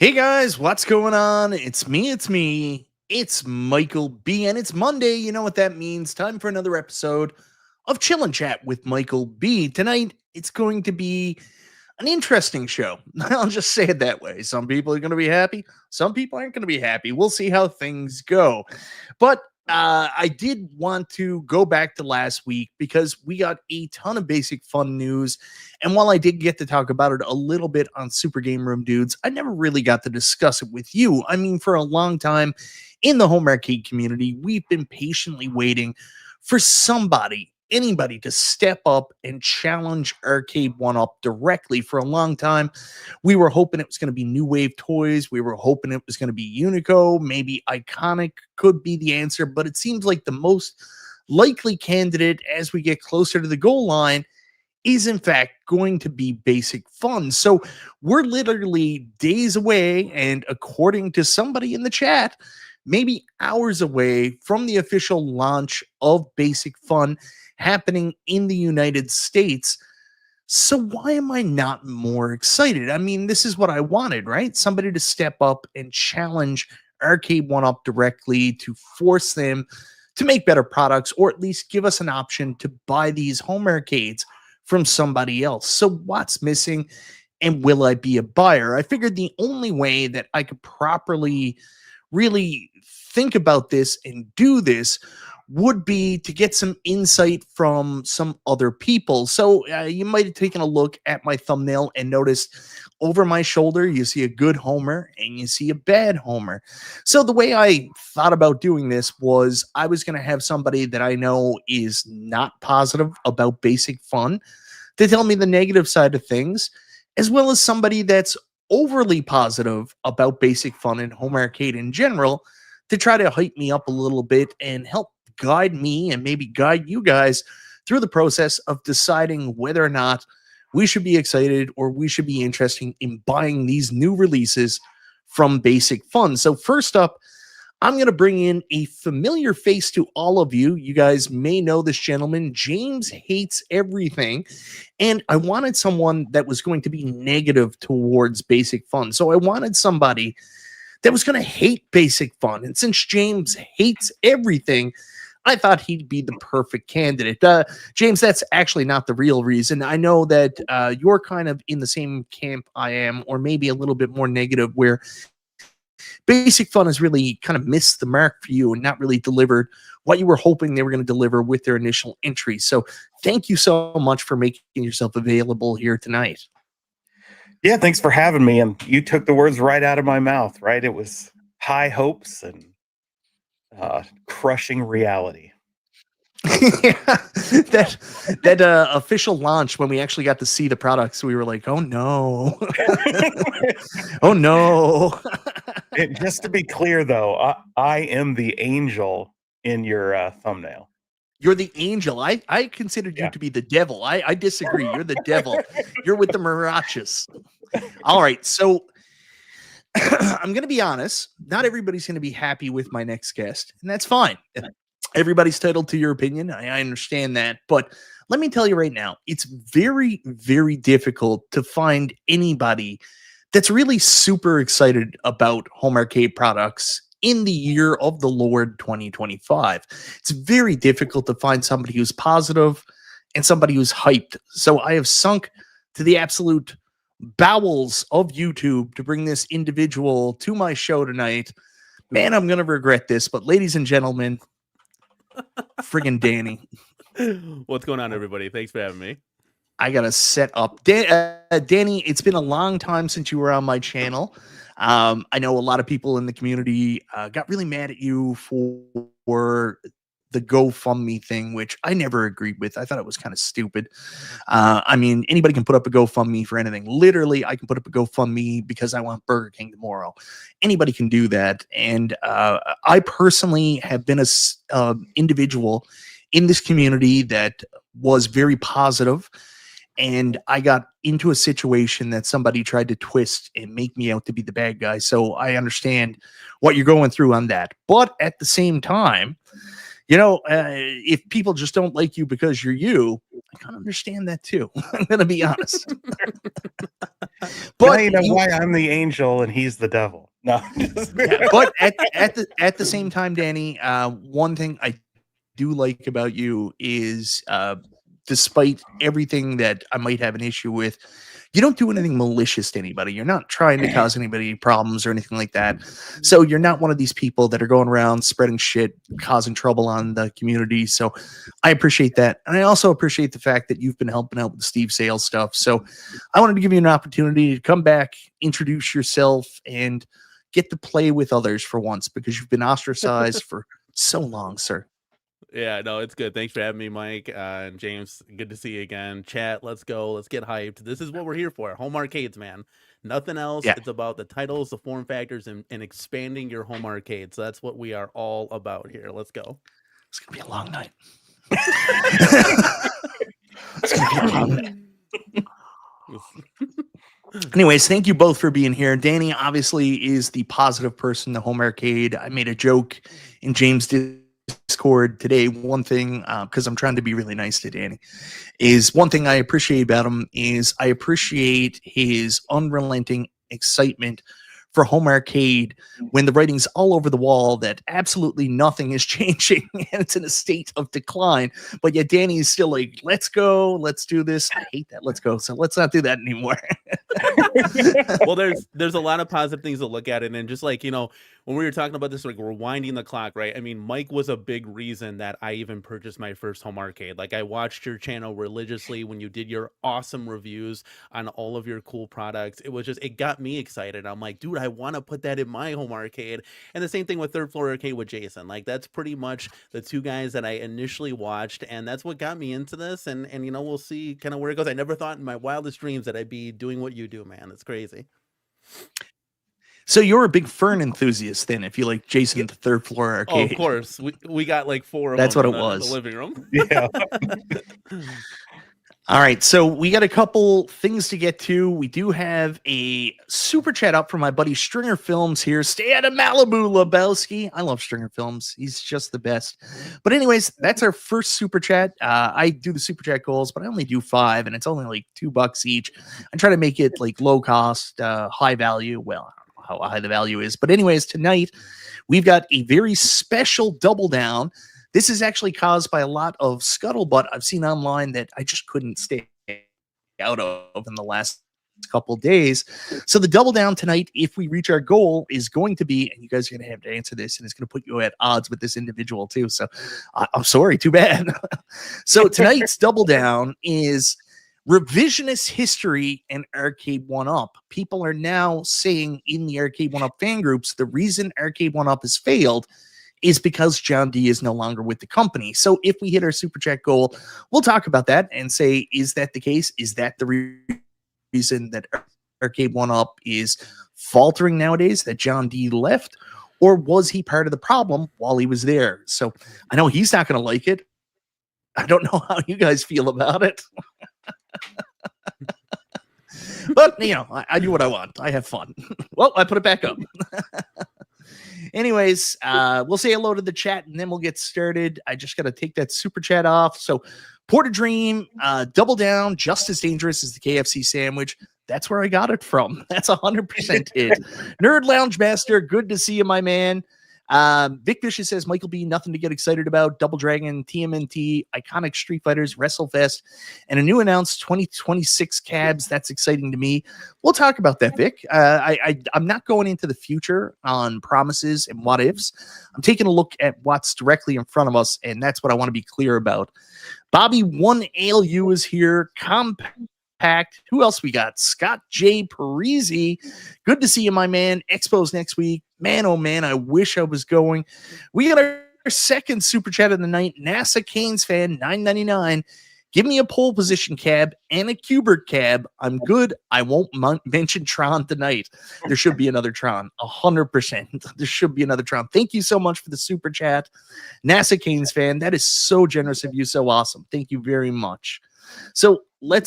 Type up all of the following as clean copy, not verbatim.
Hey guys, what's going on? It's Michael B, and it's Monday. You know what that means. Time for another episode of Chill and Chat with Michael B. Tonight, it's going to be an interesting show. I'll just say it that way. Some people are going to be happy, some people aren't going to be happy. We'll see how things go. But I did want to go back to last week because we got a ton of basic fun news. And while I did get to talk about it a little bit on Super Game Room Dudes, I never really got to discuss it with you. I mean, for a long time in the home arcade community, we've been patiently waiting for anybody to step up and challenge Arcade1Up directly. For a long time, we were hoping it was going to be New Wave Toys. We were hoping it was going to be Unico. Maybe Iconic could be the answer, but it seems like the most likely candidate as we get closer to the goal line is in fact going to be Basic Fun. So we're literally days away, and according to somebody in the chat, maybe hours away from the official launch of Basic Fun happening in the United States. So why am I not more excited? I mean, this is what I wanted, right? Somebody to step up and challenge Arcade1Up directly, to force them to make better products, or at least give us an option to buy these home arcades from somebody else. So what's missing, and will I be a buyer? I figured the only way that I could properly really think about this and do this would be to get some insight from some other people. So you might have taken a look at my thumbnail and noticed over my shoulder, you see a good Homer and you see a bad Homer. So the way I thought about doing this was I was going to have somebody that I know is not positive about Basic Fun to tell me the negative side of things, as well as somebody that's overly positive about Basic Fun and home arcade in general to try to hype me up a little bit and help guide me and maybe guide you guys through the process of deciding whether or not we should be excited or we should be interested in buying these new releases from Basic Fun. So first up, I'm going to bring in a familiar face to all of you. You guys may know this gentleman. James hates everything. And I wanted someone that was going to be negative towards Basic Fun. So I wanted somebody that was going to hate Basic Fun. And since James hates everything, I thought he'd be the perfect candidate. James, that's actually not the real reason. I know that you're kind of in the same camp I am, or maybe a little bit more negative, where Basic Fun has really kind of missed the mark for you and not really delivered what you were hoping they were going to deliver with their initial entry. So thank you so much for making yourself available here tonight. Yeah, thanks for having me. And you took the words right out of my mouth, right? It was high hopes and crushing reality. Yeah, that official launch, when we actually got to see the products, we were like, oh no. Oh no. And just to be clear, though, I am the angel in your thumbnail. You're the angel. I considered you to be the devil. I disagree. You're the devil. You're with the marachas. All right. So I'm going to be honest. Not everybody's going to be happy with my next guest, and that's fine. Everybody's entitled to your opinion. I understand that. But let me tell you right now, it's very, very difficult to find anybody that's really super excited about home arcade products in the year of the Lord 2025. It's very difficult to find somebody who's positive and somebody who's hyped. So I have sunk to the absolute bowels of YouTube to bring this individual to my show tonight. Man, I'm going to regret this, but ladies and gentlemen, friggin' Danny. What's going on, everybody? Thanks for having me. I got to set up. Danny, it's been a long time since you were on my channel. I know a lot of people in the community got really mad at you for the GoFundMe thing, which I never agreed with. I thought it was kind of stupid. I mean, anybody can put up a GoFundMe for anything. Literally, I can put up a GoFundMe because I want Burger King tomorrow. Anybody can do that. And I personally have been a individual in this community that was very positive. And I got into a situation that somebody tried to twist and make me out to be the bad guy. So I understand what you're going through on that. But at the same time, you know, if people just don't like you because you're you, I kind of understand that too. I'm going to be honest. now you know why I'm the angel and he's the devil. No, yeah, but at the same time, Danny, one thing I do like about you is, despite everything that I might have an issue with, you don't do anything malicious to anybody. You're not trying to cause anybody problems or anything like that. So you're not one of these people that are going around spreading shit, causing trouble on the community. So I appreciate that. And I also appreciate the fact that you've been helping out with the Steve Sales stuff. So I wanted to give you an opportunity to come back, introduce yourself, and get to play with others for once, because you've been ostracized for so long, sir. Yeah, no, it's good. Thanks for having me, Mike and James. Good to see you again. Chat, let's go. Let's get hyped. This is what we're here for. Home arcades, man. Nothing else. Yeah. It's about the titles, the form factors, and expanding your home arcade. So that's what we are all about here. Let's go. It's going to be a long night. It's going to be a long night. Anyways, thank you both for being here. Danny obviously is the positive person in the home arcade. I made a joke in James' Discord today. One thing, because I'm trying to be really nice to Danny, is one thing I appreciate about him is I appreciate his unrelenting excitement for home arcade when the writing's all over the wall that absolutely nothing is changing and it's in a state of decline. But yet Danny is still like, let's go, let's do this. I hate that. Let's go. So let's not do that anymore. Well, there's a lot of positive things to look at. And then just like, you know, when we were talking about this, like we're winding the clock, right? I mean, Mike was a big reason that I even purchased my first home arcade. Like I watched your channel religiously when you did your awesome reviews on all of your cool products. It was just, it got me excited. I'm like, dude, I want to put that in my home arcade. And the same thing with Third Floor Arcade with Jason. Like that's pretty much the two guys that I initially watched. And that's what got me into this. And you know, we'll see kind of where it goes. I never thought in my wildest dreams that I'd be doing what you do, man. It's crazy. So you're a big Fern enthusiast then, if you like Jason at the Third Floor Arcade. Oh, of course. We got like 4 of That's them what it was. in the living room. Yeah. All right, so we got a couple things to get to. We do have a super chat up from my buddy Stringer Films here. Stay out of Malibu, Lebowski. I love Stringer Films. He's just the best. But anyways, that's our first super chat. I do the super chat goals, but I only do 5, and it's only like $2 each. I try to make it like low cost, high value. Well, I don't know how high the value is. But anyways, tonight we've got a very special double down. This is actually caused by a lot of scuttlebutt I've seen online that I just couldn't stay out of in the last couple days. So the double down tonight, if we reach our goal, is going to be, and you guys are going to have to answer this, and it's going to put you at odds with this individual too. So I'm sorry, too bad. So tonight's double down is revisionist history and Arcade1Up. People are now saying in the Arcade1Up fan groups, the reason Arcade1Up has failed is because John D is no longer with the company. So if we hit our super chat goal, we'll talk about that and say, is that the case? Is that the reason that Arcade1Up is faltering nowadays, that John D left? Or was he part of the problem while he was there? So I know he's not going to like it. I don't know how you guys feel about it. But, you know, I do what I want. I have fun. Well, I put it back up. Anyways, we'll say hello to the chat and then we'll get started. I just got to take that super chat off. So Porta Dream, double down, just as dangerous as the KFC sandwich. That's where I got it from. That's 100% it. Nerd Lounge Master, good to see you, my man. Vic Vicious says, Michael B, nothing to get excited about. Double Dragon, TMNT, iconic Street Fighters, WrestleFest, and a new announced 2026 cabs. That's exciting to me. We'll talk about that, Vic. I'm not going into the future on promises and what ifs. I'm taking a look at what's directly in front of us, and that's what I want to be clear about. Bobby 1ALU is here. Who else we got? Scott J. Parisi. Good to see you, my man. Expos next week. Man, oh man, I wish I was going. We got our second super chat of the night. NASA Canes fan, $9.99. Give me a pole position cab and a Cubert cab. I'm good. I won't mention Tron tonight. There should be another Tron. 100%. There should be another Tron. Thank you so much for the super chat. NASA Canes fan, that is so generous of you. So awesome. Thank you very much. So I'm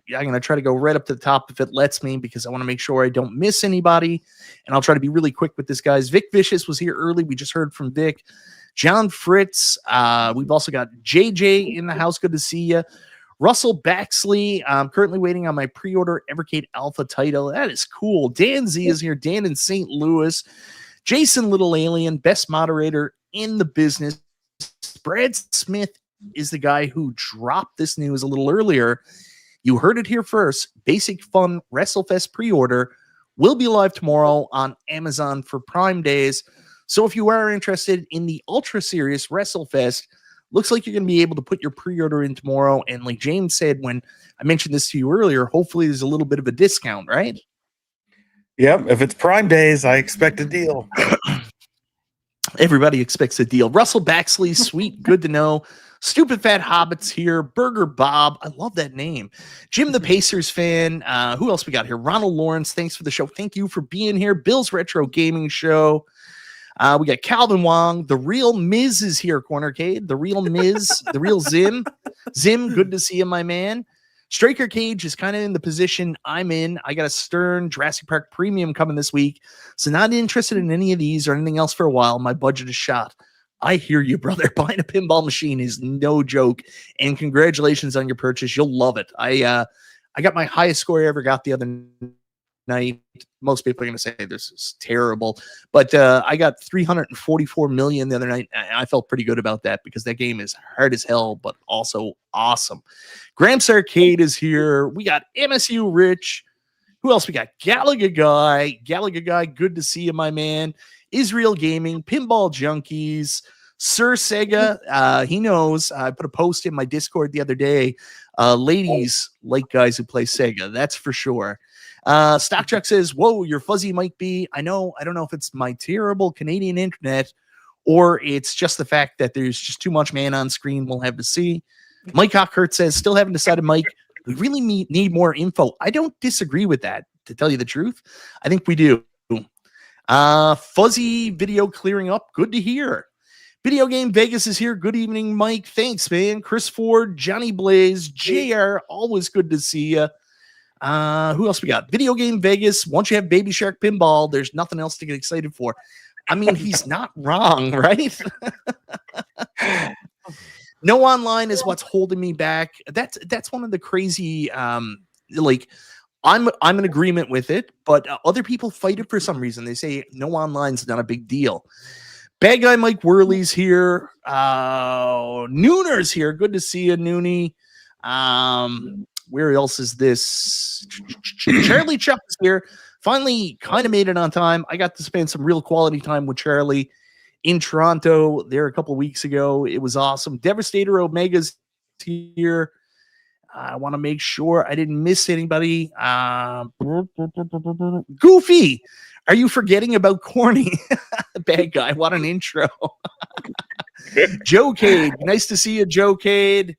going to try to go right up to the top if it lets me, because I want to make sure I don't miss anybody. And I'll try to be really quick with this, guys. Vic Vicious was here early. We just heard from Vic. John Fritz. We've also got JJ in the house. Good to see you. Russell Baxley, I'm currently waiting on my pre-order Evercade Alpha title. That is cool. Dan Z is here. Dan in St. Louis. Jason Little Alien, best moderator in the business. Brad Smith is the guy who dropped this news a little earlier. You heard it here first. Basic Fun WrestleFest pre-order will be live tomorrow on Amazon for Prime Days. So if you are interested in the ultra serious WrestleFest, looks like you're going to be able to put your pre-order in tomorrow. And like James said, when I mentioned this to you earlier, hopefully there's a little bit of a discount, right? Yep. If it's Prime Days, I expect a deal. Everybody expects a deal. Russell Baxley, sweet, good to know. Stupid Fat Hobbits here. Burger Bob, I love that name. Jim the Pacers fan. Who else we got here? Ronald Lawrence, thanks for the show. Thank you for being here. Bill's Retro Gaming Show. We got Calvin Wong. The real Miz is here, Cornercade. The real Miz. The real Zim. Zim, good to see you, my man. Striker Cage is kind of in the position I'm in. I got a Stern Jurassic Park Premium coming this week, so not interested in any of these or anything else for a while. My budget is shot. I hear you, brother. Buying a pinball machine is no joke, and congratulations on your purchase. You'll love it. I got my highest score I ever got the other night. Most people are going to say this is terrible, but I got 344 million the other night. I felt pretty good about that because that game is hard as hell, but also awesome. Gramps Arcade is here. We got MSU Rich. Who else we got? Galaga Guy, good to see you, my man. Israel Gaming, Pinball Junkies, Sir Sega. He knows. I put a post in my Discord the other day. Ladies like guys who play Sega. That's for sure. Stock Truck says, whoa, your fuzzy might be. I don't know if it's my terrible Canadian internet or it's just the fact that there's just too much man on screen. We'll have to see. Mike Hockhurt says, still haven't decided, Mike. We really need more info. I don't disagree with that, to tell you the truth. I think we do. Fuzzy video clearing up. Good to hear. Video Game Vegas is here. Good evening, Mike. Thanks, man. Chris Ford, Johnny Blaze, JR. Always good to see you. Who else we got? Video Game Vegas. Once you have Baby Shark Pinball, there's nothing else to get excited for. I mean, he's not wrong, right? No online is what's holding me back. That's one of the crazy, like, I'm in agreement with it, but other people fight it for some reason. They say no online's not a big deal. Bad guy Mike Worley's here. Nooner's here. Good to see you, Noonie. Where else is this? Charlie Chuck is here. Finally, kind of made it on time. I got to spend some real quality time with Charlie in Toronto there a couple of weeks ago. It was awesome. Devastator Omega's here. I want to make sure I didn't miss anybody. Goofy, are you forgetting about Corny? Bad guy. What an intro. Joe Cade. Nice to see you, Joe Cade.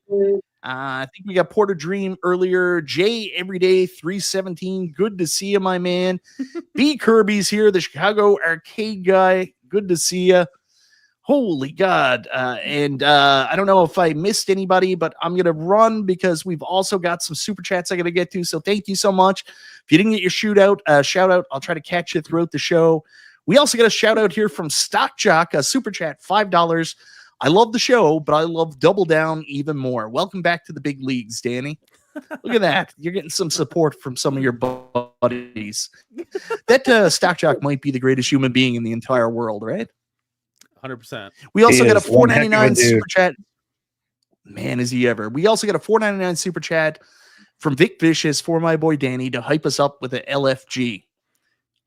I think we got Porter Dream earlier. Jay Everyday 317. Good to see you, my man. B Kirby's here, the Chicago arcade guy. Good to see you. Holy God. And I don't know if I missed anybody, but I'm going to run because we've also got some super chats I got to get to. So thank you so much. If you didn't get your shout out, I'll try to catch you throughout the show. We also got a shout out here from Stock Jock, a super chat, $5. I love the show, but I love Double Down even more. Welcome back to the big leagues, Danny. Look at that. You're getting some support from some of your buddies. That Stock Jock might be the greatest human being in the entire world, right? 100%. We also got a $4.99 super chat. Man, is he ever. We also got a $4.99 super chat from Vic Vicious for my boy Danny to hype us up with an LFG.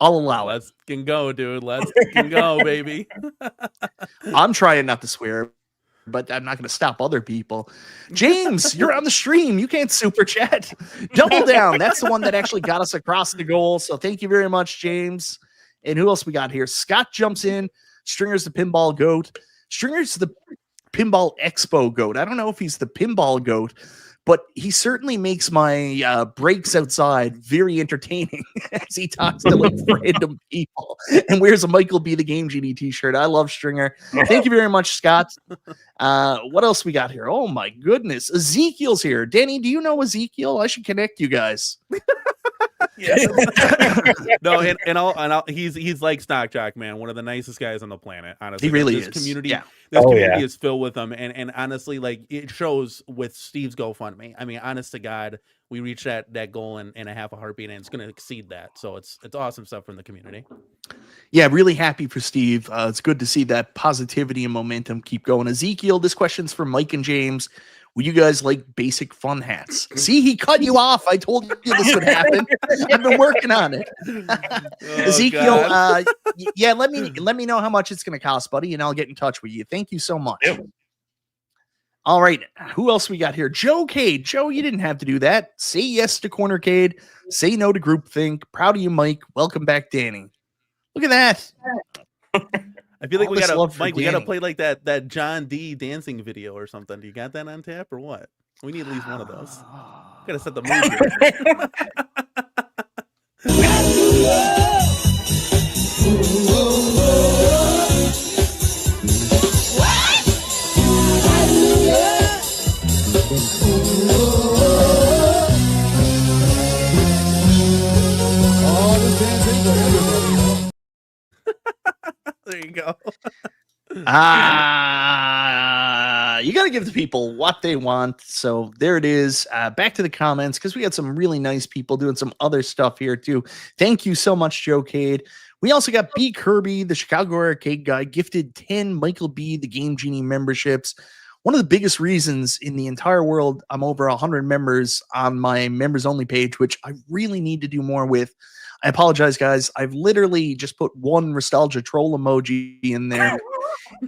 I'll allow it. Let's can go, dude. Let's can go, baby. I'm trying not to swear, but I'm not going to stop other people. James, you're on the stream. You can't super chat. Double Down. That's the one that actually got us across the goal. So thank you very much, James. And who else we got here? Scott jumps in. Stringer's the pinball goat. Stringer's the pinball expo goat. I don't know if he's the pinball goat, but he certainly makes my breaks outside very entertaining as he talks to like random people and wears a Michael B. the Game Genie t-shirt. I love Stringer. Thank you very much, Scott. What else we got here? Oh my goodness. Ezekiel's here. Danny, do you know Ezekiel? I should connect you guys. No, and he's like Stock Jock, man, one of the nicest guys on the planet. Honestly, He really this is. community. Yeah. This community is filled with them, and honestly, like it shows with Steve's GoFundMe. I mean, honest to God, we reached that goal in a half a heartbeat, and it's going to exceed that. So it's awesome stuff from the community. Yeah, really happy for Steve. It's good to see that positivity and momentum keep going. Ezekiel, this question's for Mike and James. Would you guys like basic fun hats? See, he cut you off. I told you this would happen. I've been working on it. Ezekiel, yeah, let me know how much it's going to cost, buddy, and I'll get in touch with you. Thank you so much. Yep. All right, who else we got here? Joe Cade. Joe, you didn't have to do that. Say yes to Countercade. Say no to groupthink. Proud of you, Mike. Welcome back, Danny. Look at that. I feel like we gotta play like that John D dancing video or something. Do you got that on tap or what? We need at least one of those. Gotta set the mood There you go. You got to give the people what they want. So there it is. Back to the comments, because we got some really nice people doing some other stuff here too. Thank you so much, Joe Cade. We also got B. Kirby, the Chicago Arcade guy, gifted 10 Michael B. the Game Genie memberships. One of the biggest reasons in the entire world I'm over 100 members on my members only page, which I really need to do more with. I apologize, guys. I've literally just put one nostalgia troll emoji in there.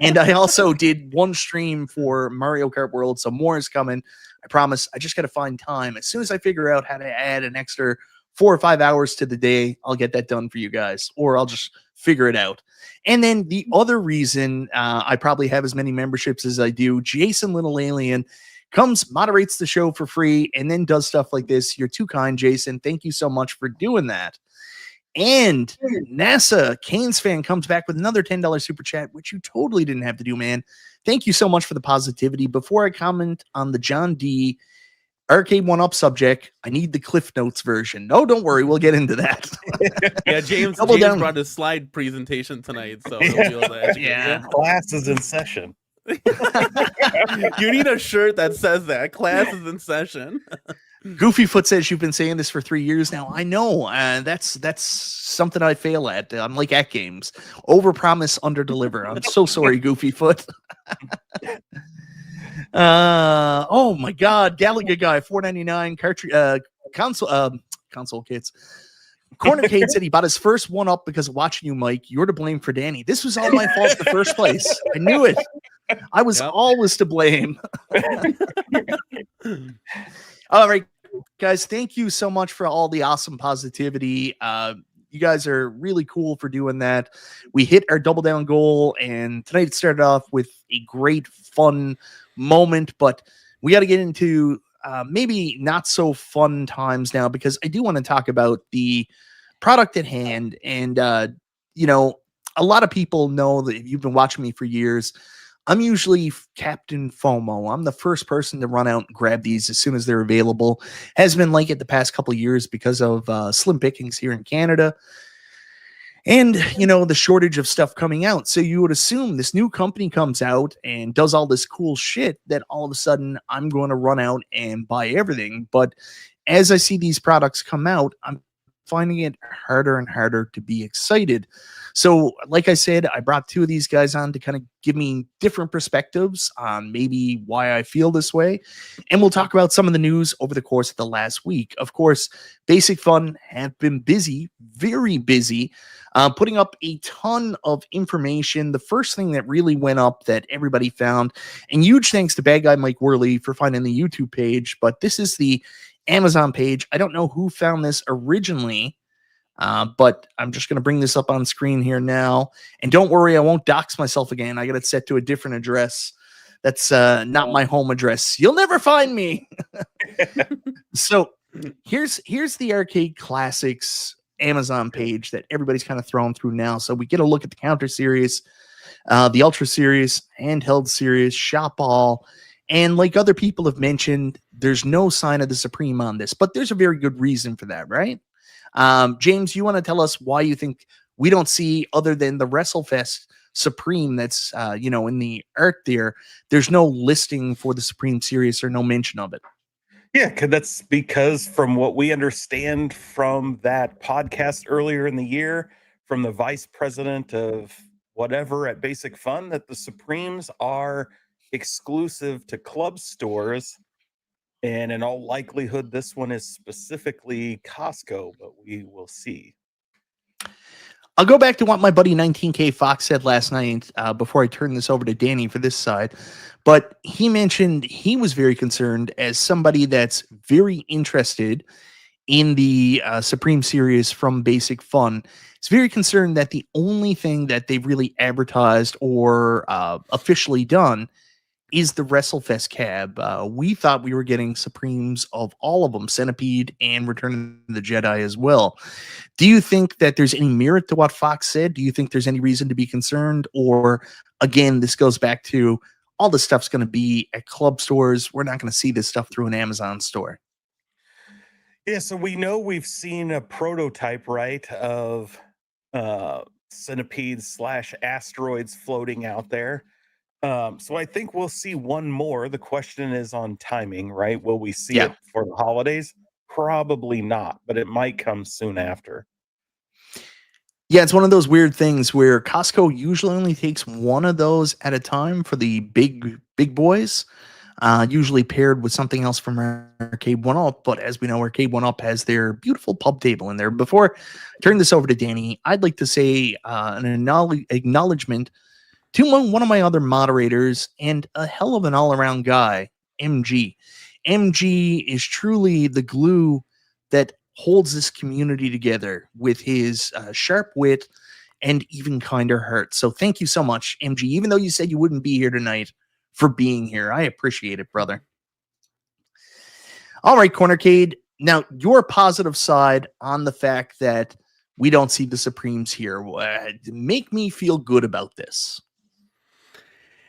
And I also did one stream for Mario Kart World, so more is coming. I promise. I just got to find time. As soon as I figure out how to add an extra 4 or 5 hours to the day, I'll get that done for you guys, or I'll just figure it out. And then the other reason I probably have as many memberships as I do, Jason Little Alien comes, moderates the show for free, and then does stuff like this. You're too kind, Jason. Thank you so much for doing that. And NASA Canes fan comes back with another $10 super chat, which you totally didn't have to do, man. Thank you so much for the positivity. Before I comment on the John D Arcade1Up subject, I need the Cliff Notes version. No, don't worry, we'll get into that. Yeah, James brought a slide presentation tonight, so yeah, class is in session. You need a shirt that says that class is in session. Goofyfoot says you've been saying this for 3 years now. I know. That's something I fail at. I'm like at games. Overpromise, underdeliver. I'm so sorry, Goofyfoot. Oh my God, Gallagher guy, $4.99 cartridge console kits. Countercade said he bought his first one up because of watching you, Mike. You're to blame for Danny. This was all my fault in the first place. I knew it. I was always to blame. All right, guys, thank you so much for all the awesome positivity. You guys are really cool for doing that. We hit our double down goal, and tonight it started off with a great, fun moment, but we got to get into maybe not so fun times now, because I do want to talk about the product at hand. And, you know, a lot of people know that if you've been watching me for years, I'm usually Captain FOMO. I'm the first person to run out and grab these as soon as they're available. Has been like it the past couple of years because of slim pickings here in Canada. And, you know, the shortage of stuff coming out. So you would assume this new company comes out and does all this cool shit that all of a sudden I'm going to run out and buy everything. But as I see these products come out, I'm finding it harder and harder to be excited. So like I said, I brought two of these guys on to kind of give me different perspectives on maybe why I feel this way. And we'll talk about some of the news over the course of the last week. Of course, Basic Fun have been busy, very busy, putting up a ton of information. The first thing that really went up that everybody found, and huge thanks to Bad Guy Mike Worley for finding the YouTube page, but this is the Amazon page. I don't know who found this originally, but I'm just going to bring this up on screen here now. And don't worry, I won't dox myself again. I got it set to a different address. That's not my home address. You'll never find me. So here's the Arcade Classics Amazon page that everybody's kind of thrown through now. So we get a look at the Counter Series, the Ultra Series, Handheld Series, Shop All. And like other people have mentioned, there's no sign of the Supreme on this, but there's a very good reason for that, right? James, you want to tell us why you think we don't see, other than the WrestleFest Supreme that's in the art there, there's no listing for the Supreme Series or no mention of it? Yeah, that's because from what we understand from that podcast earlier in the year, from the vice president of whatever at Basic Fun, that the Supremes are exclusive to club stores. And in all likelihood, this one is specifically Costco, but we will see. I'll go back to what my buddy 19K Fox said last night before I turn this over to Danny for this side. But he mentioned he was very concerned, as somebody that's very interested in the Supreme Series from Basic Fun. He's very concerned that the only thing that they've really advertised or officially done is the WrestleFest cab. We thought we were getting Supremes of all of them, Centipede and Return of the Jedi as well. Do you think that there's any merit to what Fox said? Do you think there's any reason to be concerned? Or again, this goes back to all the stuff's going to be at club stores. We're not going to see this stuff through an Amazon store. Yeah, so we know we've seen a prototype, right, of centipedes / asteroids floating out there. So I think we'll see one more. The question is on timing, right? Will we see it for the holidays? Probably not, but it might come soon after. Yeah, it's one of those weird things where Costco usually only takes one of those at a time for the big boys, usually paired with something else from Arcade1Up. But as we know, Arcade1Up has their beautiful pub table in there. Before I turn this over to Danny, I'd like to say an acknowledgement to one of my other moderators and a hell of an all-around guy, MG. MG is truly the glue that holds this community together with his sharp wit and even kinder heart. So thank you so much, MG. Even though you said you wouldn't be here tonight, for being here. I appreciate it, brother. All right, Countercade. Now, your positive side on the fact that we don't see the Supremes here. Make me feel good about this.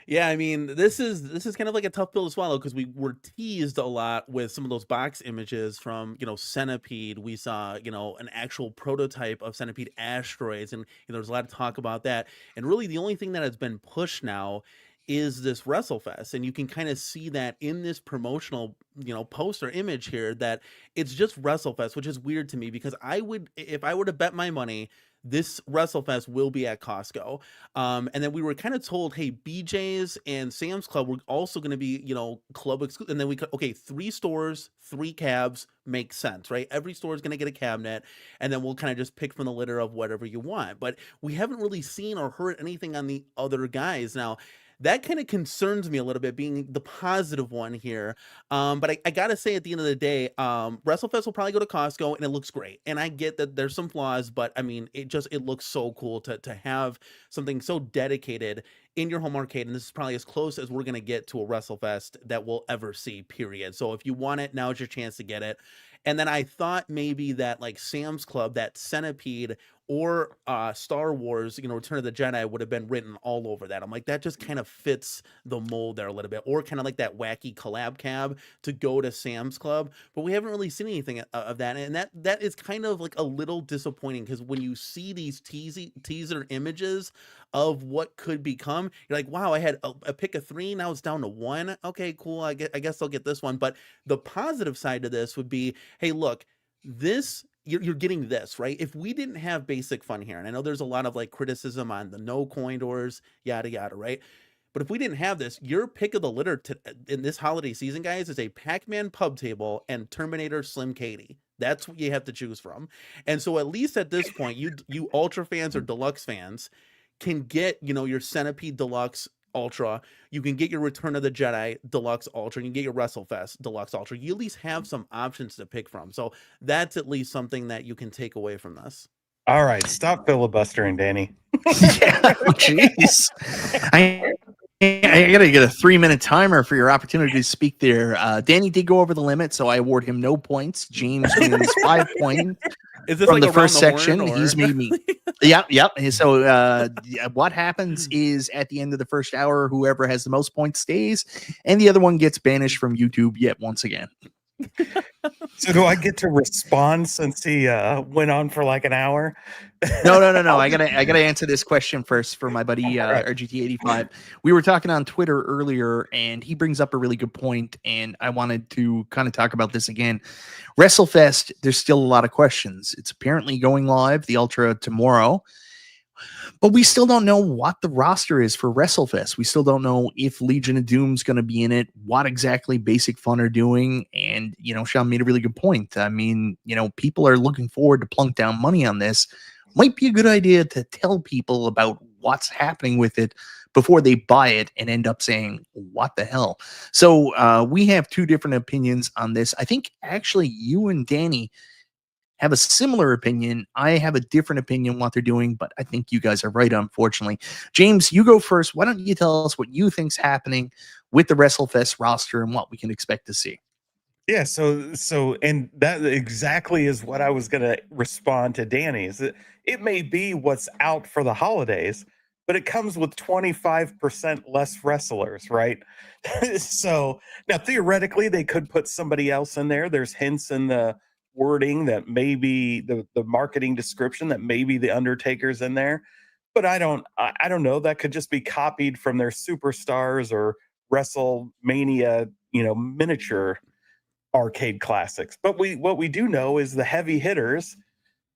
Yeah, I mean, this is kind of like a tough pill to swallow, because we were teased a lot with some of those box images from, Centipede. We saw, an actual prototype of Centipede asteroids, and there's a lot of talk about that. And really, the only thing that has been pushed now is this WrestleFest, and you can kind of see that in this promotional, poster image here, that it's just WrestleFest, which is weird to me, because if I were to bet my money, this WrestleFest will be at Costco. And then we were kind of told, hey, BJ's and Sam's Club were also going to be, club exclusive. And then we could, 3 stores, 3 cabs, makes sense, right? Every store is going to get a cabinet, and then we'll kind of just pick from the litter of whatever you want. But we haven't really seen or heard anything on the other guys. Now, that kind of concerns me a little bit, being the positive one here. But I gotta say, at the end of the day, WrestleFest will probably go to Costco, and it looks great. And I get that there's some flaws, but I mean, it looks so cool to have something so dedicated in your home arcade. And this is probably as close as we're gonna get to a WrestleFest that we'll ever see, period. So if you want it, now's your chance to get it. And then I thought maybe that, like, Sam's Club, that Centipede, or Star Wars, Return of the Jedi would have been written all over that. I'm like, that just kind of fits the mold there a little bit, or kind of like that wacky collab cab to go to Sam's Club. But we haven't really seen anything of that, and that is kind of like a little disappointing, because when you see these teaser images of what could become, you're like, wow, I had a pick of 3, now it's down to 1. Okay, cool. I guess I'll get this one. But the positive side to this would be, hey, look, this. You're getting this, right? If we didn't have Basic Fun here, and I know there's a lot of, like, criticism on the no coin doors, yada yada, right? But if we didn't have this, your pick of the litter in this holiday season, guys, is a Pac-Man pub table and Terminator Slim Katie. That's what you have to choose from. And so at least at this point, you Ultra fans or Deluxe fans can get, your Centipede Deluxe Ultra, you can get your Return of the Jedi Deluxe Ultra, you can get your WrestleFest Deluxe Ultra. You at least have some options to pick from. So that's at least something that you can take away from this. All right, stop filibustering, Danny. Yeah, jeez. I gotta get a 3-minute timer for your opportunity to speak there. Danny did go over the limit, so I award him no points. James wins 5 points. Is this from like the first section? Horn, he's made me. Yep. So what happens is, at the end of the first hour, whoever has the most points stays, and the other one gets banished from YouTube yet once again. So do I get to respond since he went on for like an hour? No. I gotta answer this question first for my buddy Right. RGT85. We were talking on Twitter earlier, and he brings up a really good point, and I wanted to kind of talk about this again. WrestleFest, there's still a lot of questions. It's apparently going live, the Ultra, tomorrow. But we still don't know what the roster is for WrestleFest. We still don't know if Legion of Doom's going to be in it, what exactly Basic Fun are doing. And, Sean made a really good point. I mean, people are looking forward to plunk down money on this. Might be a good idea to tell people about what's happening with it before they buy it and end up saying, what the hell? So we have two different opinions on this. I think actually you and Danny have a similar opinion. I have a different opinion what they're doing, but I think you guys are right, unfortunately. James, you go first. Why don't you tell us what you think's happening with the WrestleFest roster and what we can expect to see? Yeah, so and that exactly is what I was going to respond to Danny's. It may be what's out for the holidays, but it comes with 25% less wrestlers, right? So now theoretically they could put somebody else in there. There's hints in the wording that maybe the marketing description that maybe the Undertaker's in there, but I don't know. That could just be copied from their Superstars or WrestleMania, miniature arcade classics. But what we do know is the heavy hitters,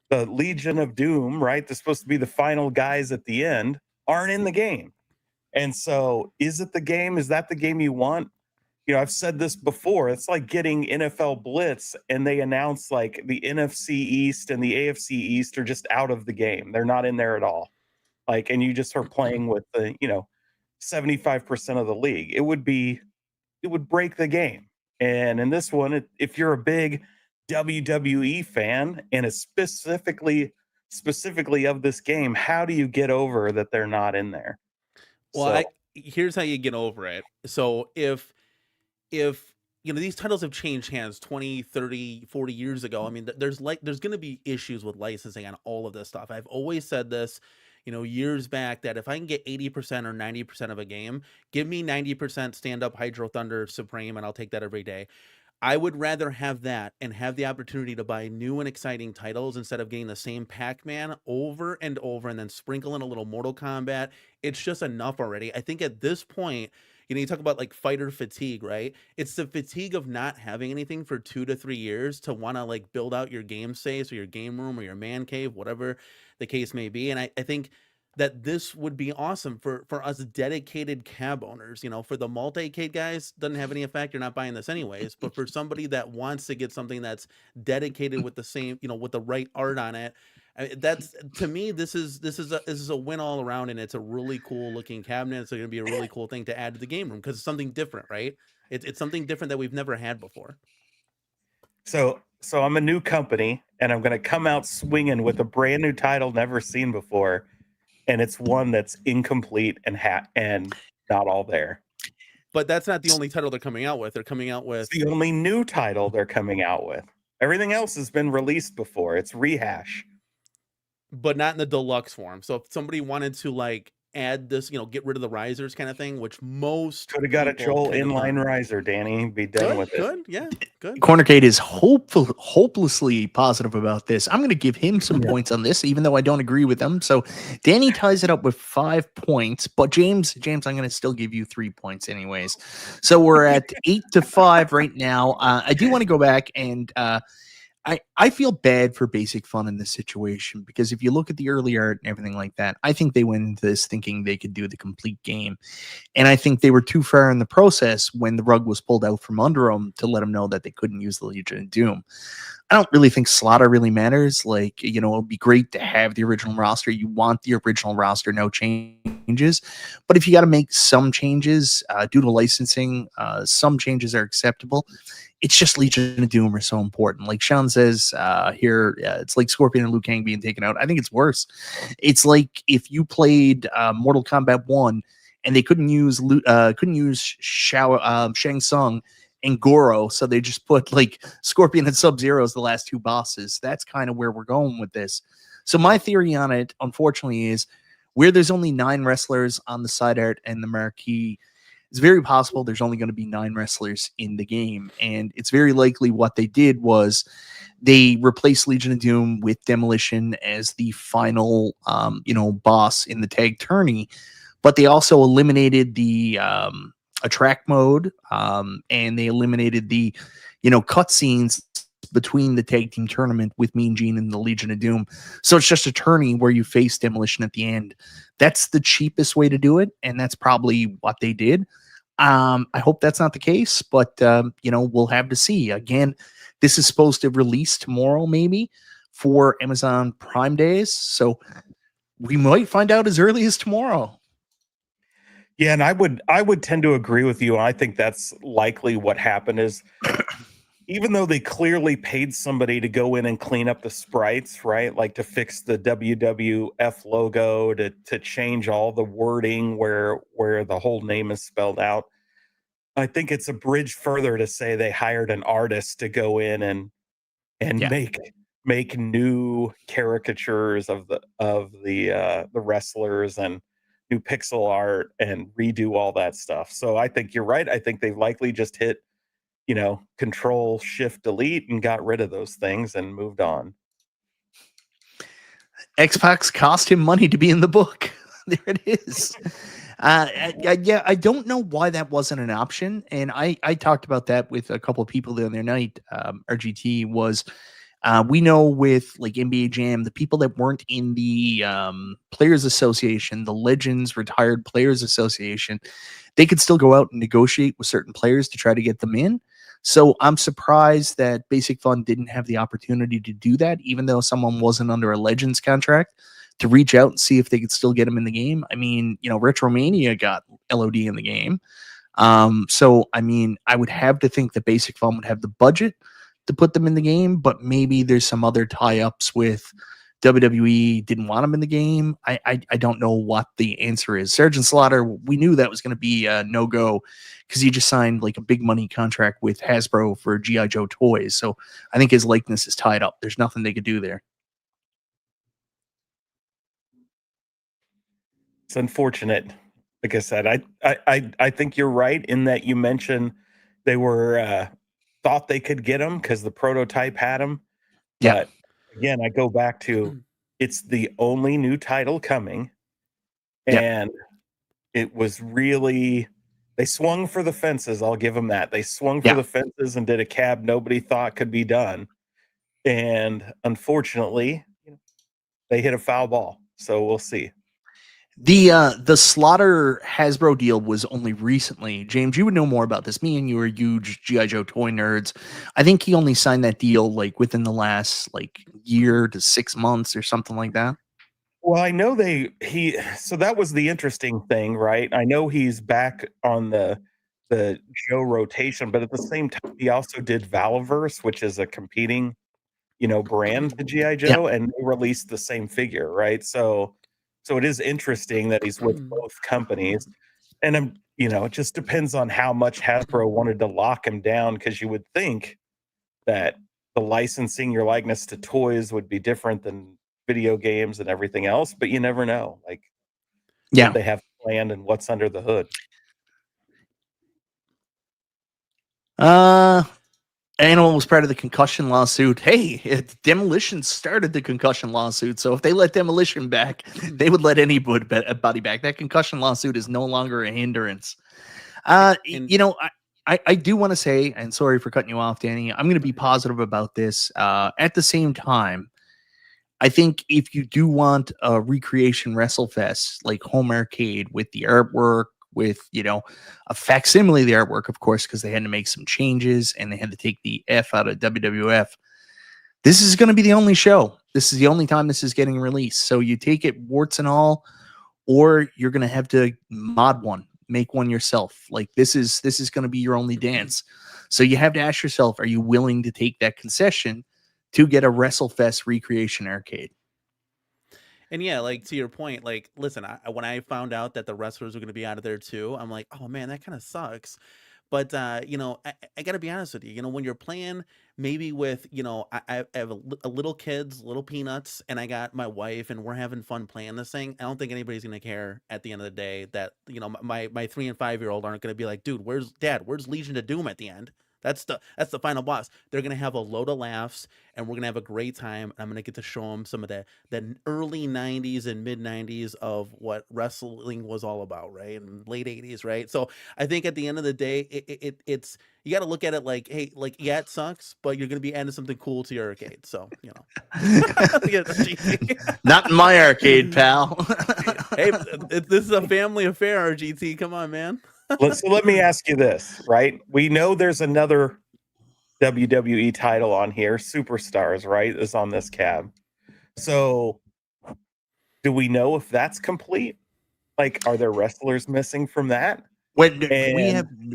the Legion of Doom, right? They're supposed to be the final guys at the end, aren't in the game. And so is it the game? Is that the game you want? I've said this before. It's like getting NFL Blitz and they announce like the NFC East and the AFC East are just out of the game. They're not in there at all. Like, and you just are playing with the, 75% of the league. It would break the game. And in this one, if you're a big WWE fan and it's specifically of this game, how do you get over that they're not in there? Well, here's how you get over it. So if these titles have changed hands 20, 30, 40 years ago, I mean, there's going to be issues with licensing on all of this stuff. I've always said this, years back, that if I can get 80% or 90% of a game, give me 90% stand up Hydro Thunder Supreme and I'll take that every day. I would rather have that and have the opportunity to buy new and exciting titles instead of getting the same Pac-Man over and over and then sprinkle in a little Mortal Kombat. It's just enough already. I think at this point, you talk about like fighter fatigue, right? It's the fatigue of not having anything for 2 to 3 years to want to like build out your game space or your game room or your man cave, whatever the case may be. And I think that this would be awesome for us dedicated cab owners. For the multi-cade guys, doesn't have any effect. You're not buying this anyways. But for somebody that wants to get something that's dedicated with the same, with the right art on it, that's, to me, this is a win all around, and it's a really cool looking cabinet. It's going to be a really cool thing to add to the game room because it's something different, right? It's something different that we've never had before. So I'm a new company, and I'm going to come out swinging with a brand new title never seen before. And it's one that's incomplete and not all there. But that's not the only title they're coming out with. They're coming out with... It's the only new title they're coming out with. Everything else has been released before. It's rehash. But not in the deluxe form. So if somebody wanted to like add this, get rid of the risers kind of thing, which most could have got a Joel inline riser, Danny. Be done with it. Good, yeah, good. Countercade is hopelessly positive about this. I'm going to give him some points on this, even though I don't agree with him. So Danny ties it up with 5 points, but James, I'm going to still give you 3 points anyways. So we're at 8-5 right now. I do want to go back and I feel bad for Basic Fun in this situation because if you look at the early art and everything like that, I think they went into this thinking they could do the complete game. And I think they were too far in the process when the rug was pulled out from under them to let them know that they couldn't use the Legion of Doom. I don't really think slaughter really matters. Like, it would be great to have the original roster. You want the original roster, no changes. But if you got to make some changes due to licensing, some changes are acceptable. It's just Legion of Doom are so important. Like Sean says here, it's like Scorpion and Liu Kang being taken out. I think it's worse. It's like if you played Mortal Kombat 1 and they couldn't use Shang Tsung and Goro, so they just put like Scorpion and Sub-Zero as the last 2 bosses. That's kind of where we're going with this. So my theory on it, unfortunately, is where there's only 9 wrestlers on the side art and the marquee, it's very possible there's only going to be 9 wrestlers in the game. And it's very likely what they did was they replaced Legion of Doom with Demolition as the final, boss in the tag tourney. But they also eliminated the attract mode, and they eliminated the, cutscenes between the tag team tournament with Mean Gene and the Legion of Doom. So it's just a tourney where you face Demolition at the end. That's the cheapest way to do it, and that's probably what they did. I hope that's not the case, but we'll have to see. Again, this is supposed to release tomorrow, maybe for Amazon Prime days. So we might find out as early as tomorrow. Yeah, and I would tend to agree with you. I think that's likely what happened is even though they clearly paid somebody to go in and clean up the sprites, right? Like to fix the WWF logo, to change all the wording where the whole name is spelled out. I think it's a bridge further to say they hired an artist to go in and make new caricatures of the wrestlers and new pixel art and redo all that stuff. So I think you're right. I think they likely just hit, Control Shift Delete and got rid of those things and moved on. Xbox cost him money to be in the book. There it is. I don't know why that wasn't an option. And I talked about that with a couple of people the other night. RGT was, we know with like NBA Jam, the people that weren't in the Players Association, the Legends Retired Players Association, they could still go out and negotiate with certain players to try to get them in. So I'm surprised that Basic Fun didn't have the opportunity to do that, even though someone wasn't under a Legends contract, to reach out and see if they could still get them in the game. I mean, Retromania got LOD in the game. So, I mean, I would have to think that Basic Fun would have the budget to put them in the game, but maybe there's some other tie-ups with WWE didn't want them in the game. I don't know what the answer is. Sergeant Slaughter, we knew that was going to be a no-go because he just signed like a big money contract with Hasbro for G.I. Joe toys. So I think his likeness is tied up. There's nothing they could do there. It's unfortunate. Like I said, I think you're right in that you mentioned they were thought they could get them because the prototype had them. Yeah. But again, I go back to it's the only new title coming, and it was really they swung for the fences. I'll give them that. They swung for the fences and did a cab nobody thought could be done, and unfortunately, they hit a foul ball. So we'll see. The Slaughter Hasbro deal was only recently. James, you would know more about this. Me and you are huge G.I. Joe toy nerds. I think he only signed that deal like within the last like year to 6 months or something like that. Well, I know so that was the interesting thing, right? I know he's back on the Joe rotation, but at the same time, he also did Valverse, which is a competing, brand to G.I. Joe, and they released the same figure, right? So it is interesting that he's with both companies. And it just depends on how much Hasbro wanted to lock him down, because you would think that the licensing your likeness to toys would be different than video games and everything else, but you never know. Like, what they have planned and what's under the hood. Animal was part of the concussion lawsuit. Hey, Demolition started the concussion lawsuit, so if they let Demolition back, they would let anybody back. That concussion lawsuit is no longer a hindrance. I do want to say, and sorry for cutting you off, Danny, I'm going to be positive about this. At the same time, I think if you do want a recreation WrestleFest, like home arcade with the artwork, with, a facsimile of the artwork, of course, because they had to make some changes and they had to take the F out of WWF. This is going to be the only show. This is the only time this is getting released. So you take it warts and all, or you're going to have to mod one, make one yourself. Like this is going to be your only dance. So you have to ask yourself, are you willing to take that concession to get a WrestleFest recreation arcade? And yeah, like to your point, like, listen, when I found out that the wrestlers were going to be out of there too, I'm like, oh man, that kind of sucks. But I got to be honest with you. When you're playing maybe with, I have a little kids, little peanuts, and I got my wife, and we're having fun playing this thing. I don't think anybody's gonna care at the end of the day that my 3 and 5 year old aren't gonna be like, dude, where's Dad? Where's Legion of Doom at the end? That's the final boss. They're gonna have a load of laughs, and we're gonna have a great time. I'm gonna get to show them some of the early '90s and mid '90s of what wrestling was all about, right? And late '80s, right? So I think at the end of the day, it's you got to look at it like, hey, like yeah, it sucks, but you're gonna be adding something cool to your arcade. So Yeah, GT. Not in my arcade, pal. Hey, this is a family affair, RGT. Come on, man. So let me ask you this, right? We know there's another WWE title on here, Superstars, right? Is on this cab. So do we know if that's complete? Like, are there wrestlers missing from that? When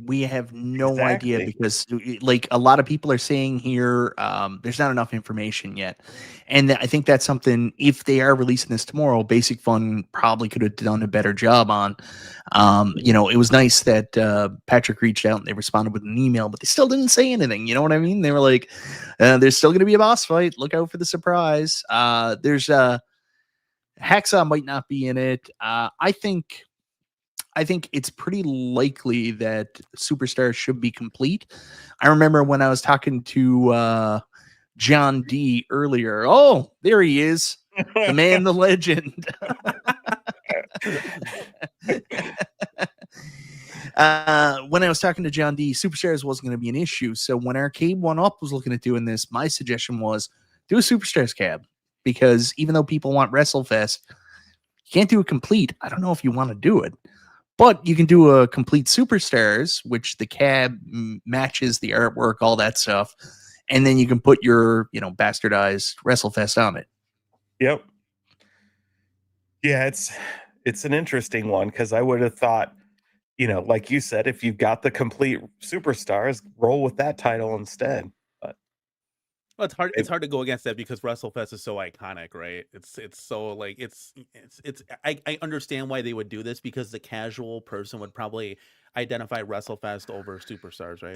we have no idea, because like a lot of people are saying here, there's not enough information yet, and I think that's something. If they are releasing this tomorrow, Basic Fun probably could have done a better job on. It was nice that Patrick reached out and they responded with an email, but they still didn't say anything. You know what I mean? They were like, "There's still going to be a boss fight. Look out for the surprise." There's Hacksaw might not be in it. I think it's pretty likely that Superstars should be complete. I remember when I was talking to John D earlier. Oh, there he is. The man, the legend. When I was talking to John D, Superstars wasn't going to be an issue. So when Arcade1Up was looking at doing this, my suggestion was do a Superstars cab. Because even though people want WrestleFest, you can't do it complete. I don't know if you want to do it. But you can do a complete Superstars, which the cab matches the artwork, all that stuff. And then you can put your, bastardized WrestleFest on it. Yep. Yeah, it's an interesting one because I would have thought, like you said, if you've got the complete Superstars, roll with that title instead. But well, it's hard. It's hard to go against that because WrestleFest is so iconic, right? It's so like it's. I understand why they would do this because the casual person would probably identify WrestleFest over Superstars, right?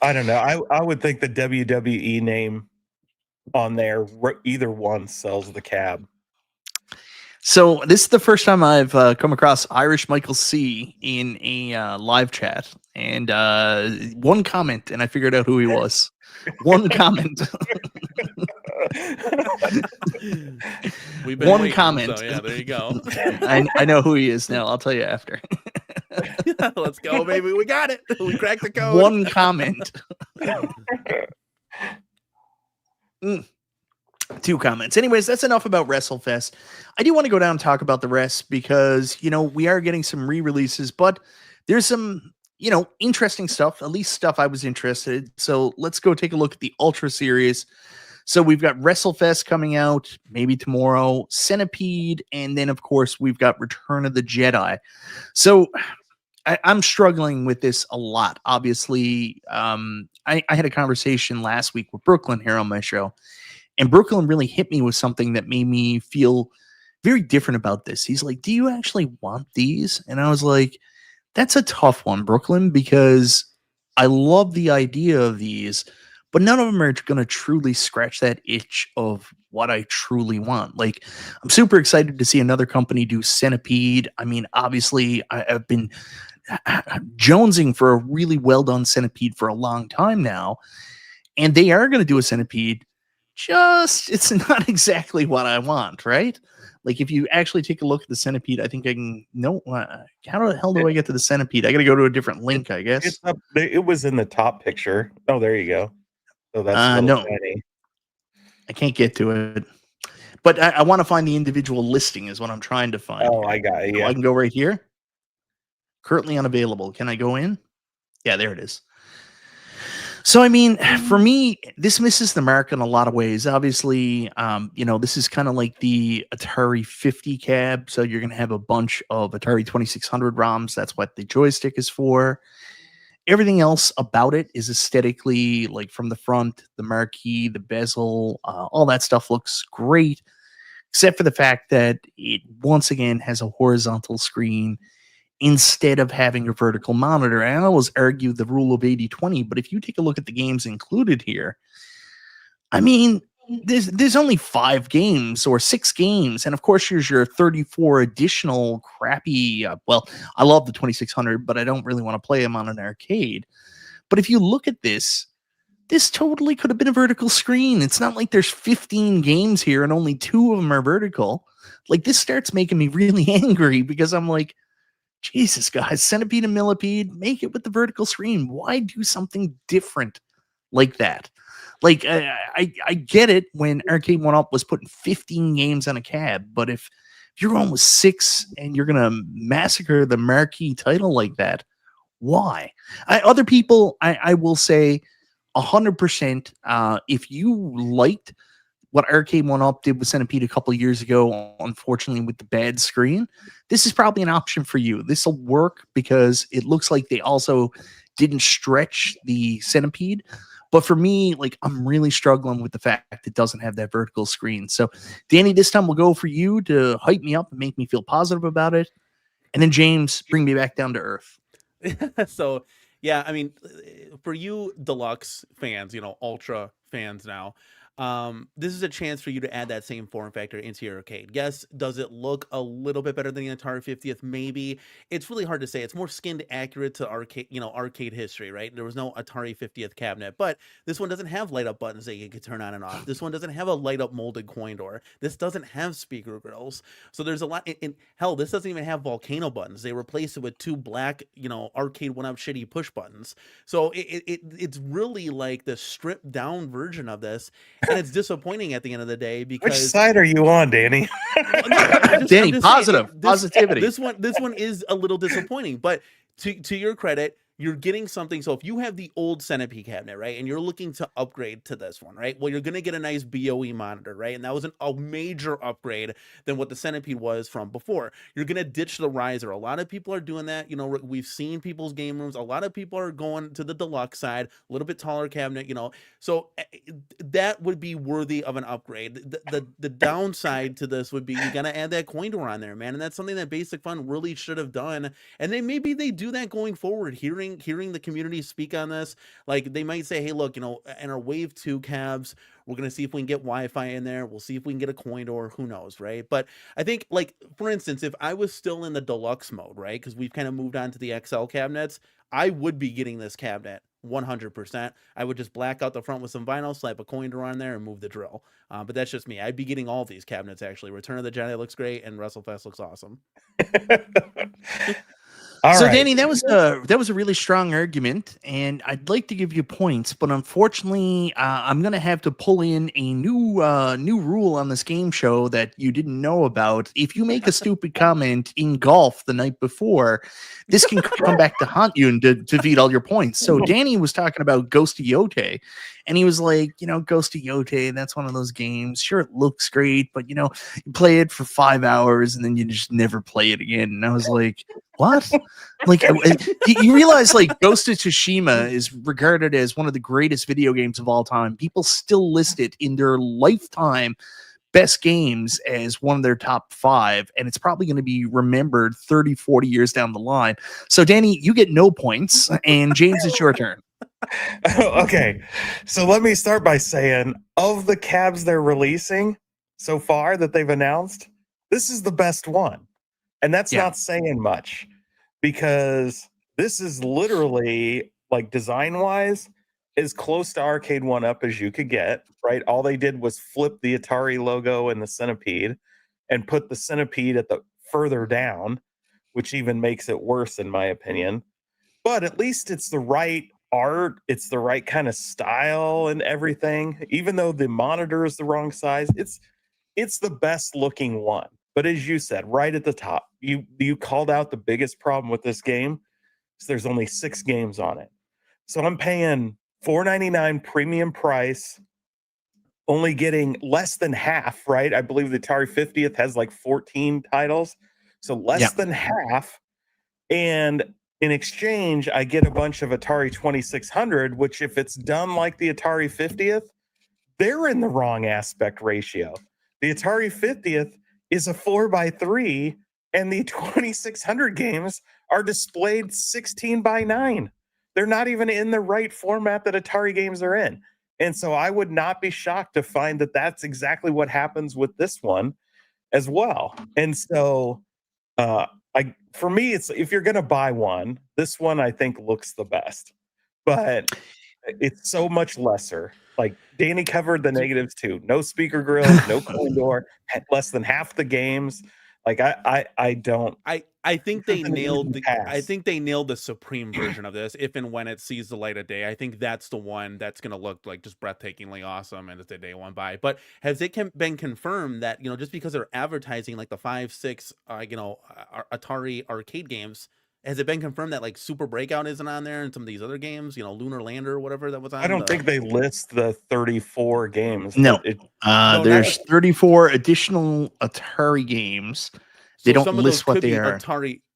I don't know. I would think the WWE name on there, either one sells the cab. So this is the first time I've come across Irish Michael C in a live chat, and one comment, and I figured out who he was. One comment. One waiting, comment. So yeah, there you go. I know who he is now. I'll tell you after. Let's go, baby. We got it. We cracked the code. One comment. Two comments. Anyways, that's enough about WrestleFest. I do want to go down and talk about the rest because, we are getting some re-releases, but there's some, interesting stuff, at least stuff I was interested. So let's go take a look at the Ultra Series. So we've got WrestleFest coming out maybe tomorrow, Centipede, and then, of course, we've got Return of the Jedi. So I'm struggling with this a lot. Obviously, I had a conversation last week with Brooklyn here on my show. And Brooklyn really hit me with something that made me feel very different about this. He's like, do you actually want these? And I was like, that's a tough one, Brooklyn, because I love the idea of these, but none of them are going to truly scratch that itch of what I truly want. Like, I'm super excited to see another company do Centipede. I mean, obviously, I've been jonesing for a really well-done Centipede for a long time now, and they are going to do a Centipede. It's not exactly what I want, right? Like, if you actually take a look at the Centipede, I think I can. No, how the hell do I get to the Centipede? I got to go to a different link, I guess. It was in the top picture. Oh, there you go. So that's no, shiny. I can't get to it. But I want to find the individual listing is what I'm trying to find. Oh, I got it. Yeah, I can go right here. Currently unavailable. Can I go in? Yeah, there it is. So, I mean, for me, this misses the mark in a lot of ways. Obviously, this is kind of like the Atari 50 cab. So you're going to have a bunch of Atari 2600 ROMs. That's what the joystick is for. Everything else about it is aesthetically, like from the front, the marquee, the bezel, all that stuff looks great, except for the fact that it once again has a horizontal screen. instead of having a vertical monitor. I always argue the rule of 80-20, but if you take a look at the games included here, I mean, there's only 5 games or 6 games, and of course here's your 34 additional crappy. Well, I love the 2600, but I don't really want to play them on an arcade. But if you look at this totally could have been a vertical screen. It's not like there's 15 games here and only 2 of them are vertical. Like, this starts making me really angry because I'm like, Jesus, guys, Centipede and Millipede, make it with the vertical screen. Why do something different like that? Like, I get it when Arcade1Up was putting 15 games on a cab, but if you're going with 6 and you're going to massacre the marquee title like that, why? Other people, I will say 100%, if you liked what Arcade1Up did with Centipede a couple of years ago, unfortunately with the bad screen, this is probably an option for you. This will work because it looks like they also didn't stretch the Centipede. But for me, like, I'm really struggling with the fact it doesn't have that vertical screen. So, Danny, this time we'll go for you to hype me up and make me feel positive about it. And then James, bring me back down to earth. So, yeah, I mean, for you deluxe fans, ultra fans now, this is a chance for you to add that same form factor into your arcade. Yes, does it look a little bit better than the Atari 50th? Maybe. It's really hard to say. It's more skinned accurate to arcade history, right? There was no Atari 50th cabinet, but this one doesn't have light up buttons that you can turn on and off. This one doesn't have a light up molded coin door. This doesn't have speaker grills. So there's a lot. In hell, this doesn't even have volcano buttons. They replace it with 2 black, Arcade1Up shitty push buttons. So it's really like the stripped down version of this. And it's disappointing at the end of the day because which side are you on, Danny? Danny, positivity. This one is a little disappointing, but to your credit, you're getting something. So if you have the old Centipede cabinet, right, and you're looking to upgrade to this one, right, well, you're going to get a nice BOE monitor, right, and that was a major upgrade than what the Centipede was from before. You're going to ditch the riser. A lot of people are doing that. We've seen people's game rooms. A lot of people are going to the deluxe side, a little bit taller cabinet, so that would be worthy of an upgrade. The downside to this would be you got to add that coin door on there, man, and that's something that Basic Fun really should have done, and maybe they do that going forward. Hearing the community speak on this, like, they might say, hey, look, in our Wave 2 cabs, we're going to see if we can get Wi-Fi in there. We'll see if we can get a coin door. Who knows, right? But I think, like, for instance, if I was still in the deluxe mode, right, because we've kind of moved on to the XL cabinets, I would be getting this cabinet 100%. I would just black out the front with some vinyl, slap a coin door on there, and move the drill. But that's just me. I'd be getting all these cabinets, actually. Return of the Jedi looks great, and WrestleFest looks awesome. So, Danny, that was a really strong argument, and I'd like to give you points, but unfortunately, I'm going to have to pull in a new rule on this game show that you didn't know about. If you make a stupid comment in golf the night before, this can come back to haunt you and defeat all your points. So, Danny was talking about Ghost of Yote, and he was like, Ghost of Yote, that's one of those games. Sure, it looks great, but you play it for 5 hours and then you just never play it again. And I was like, what? Like, you realize, like, Ghost of Tsushima is regarded as one of the greatest video games of all time. People still list it in their lifetime best games as one of their top 5, and it's probably going to be remembered 30, 40 years down the line. So, Danny, you get no points, and James, it's your turn. Okay, so let me start by saying, of the cabs they're releasing so far that they've announced, this is the best one. And that's not saying much, because this is literally, like, design-wise, as close to Arcade1Up as you could get, right? All they did was flip the Atari logo and the Centipede and put the Centipede at the further down, which even makes it worse, in my opinion. But at least it's the right art, it's the right kind of style and everything. Even though the monitor is the wrong size, it's the best looking one. But as you said, right at the top, you called out the biggest problem with this game. So there's only 6 games on it. So I'm paying $4.99 premium price, only getting less than half, right? I believe the Atari 50th has like 14 titles. So less than half. And in exchange, I get a bunch of Atari 2600, which, if it's done like the Atari 50th, they're in the wrong aspect ratio. The Atari 50th is a 4:3, and the 2600 games are displayed 16:9. They're not even in the right format that Atari games are in. And so I would not be shocked to find that that's exactly what happens with this one as well. And so for me, it's if you're gonna buy one, this one I think looks the best. But it's so much lesser. Like Danny covered the negatives too. No speaker grills, no coin door, less than half the games. Like I don't. I think they nailed the I pass. think they nailed the Supreme version of this if and when it sees the light of day. I think that's the one that's going to look like just breathtakingly awesome and it's a day one buy. But has it been confirmed that, you know, just because they're advertising like the 5, 6 Atari arcade games, has it been confirmed that like Super Breakout isn't on there and some of these other games, you know, Lunar Lander or whatever that was on? I don't think they list the 34 games. No. No, there's 34 additional Atari games. They don't list what they are.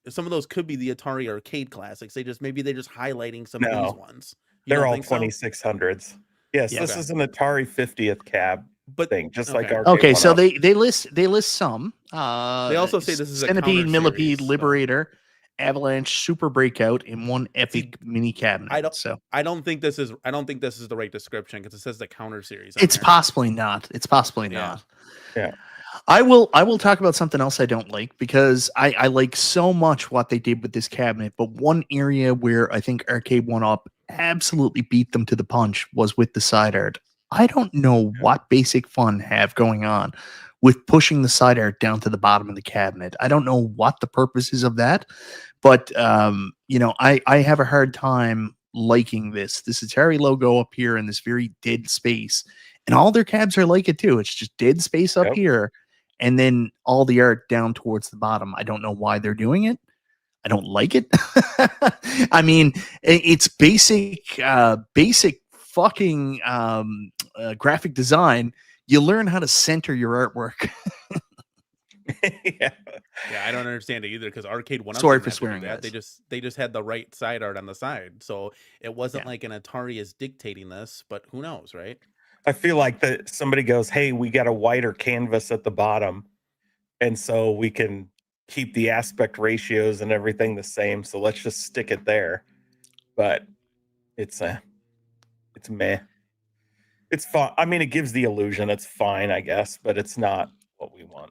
Some of those could be the Atari arcade classics. Maybe they're just highlighting some of these ones. They're all 2600s. Yes, this is an Atari 50th cab thing, just like Arcade Okay, so 1Up. they list some. They also say this is Centipede, a Millipede, Liberator, Avalanche, Super Breakout, and one epic mini cabinet. I don't think this is the right description because it says the counter series. It's possibly not. Yeah. I will talk about something else I don't like because I like so much what they did with this cabinet, but one area where I think Arcade1Up absolutely beat them to the punch was with the side art. I don't know what Basic Fun have going on with pushing the side art down to the bottom of the cabinet. I don't know what the purpose is of that, but you know, I have a hard time liking this Atari logo up here in this very dead space, and all their cabs are like it too. It's just dead space up here, and then all the art down towards the bottom. I don't know why they're doing it. I don't like it. I mean, it's basic fucking graphic design. You learn how to center your artwork. Yeah, I don't understand it either because Arcade1Up. Sorry for swearing. That. They just had the right side art on the side, so it wasn't like an Atari is dictating this. But who knows, right? I feel like that somebody goes, "Hey, we got a wider canvas at the bottom, and so we can keep the aspect ratios and everything the same. So let's just stick it there." But it's meh. It's fun. I mean, it gives the illusion. It's fine, I guess, but it's not what we want.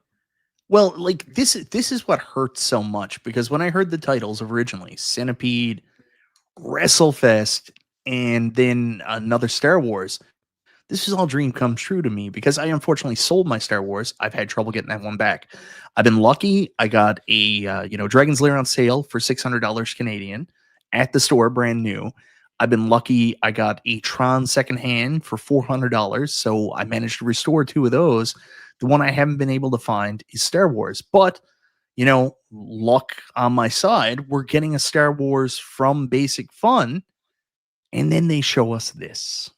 Well, like this is what hurts so much because when I heard the titles originally, Centipede, WrestleFest, and then another Star Wars, this is all dream come true to me because I unfortunately sold my Star Wars. I've had trouble getting that one back. I've been lucky. I got a Dragon's Lair on sale for $600 Canadian at the store, brand new. I've been lucky. I got a Tron secondhand for $400, so I managed to restore 2 of those. The one I haven't been able to find is Star Wars, but you know, luck on my side. We're getting a Star Wars from Basic Fun, and then they show us this.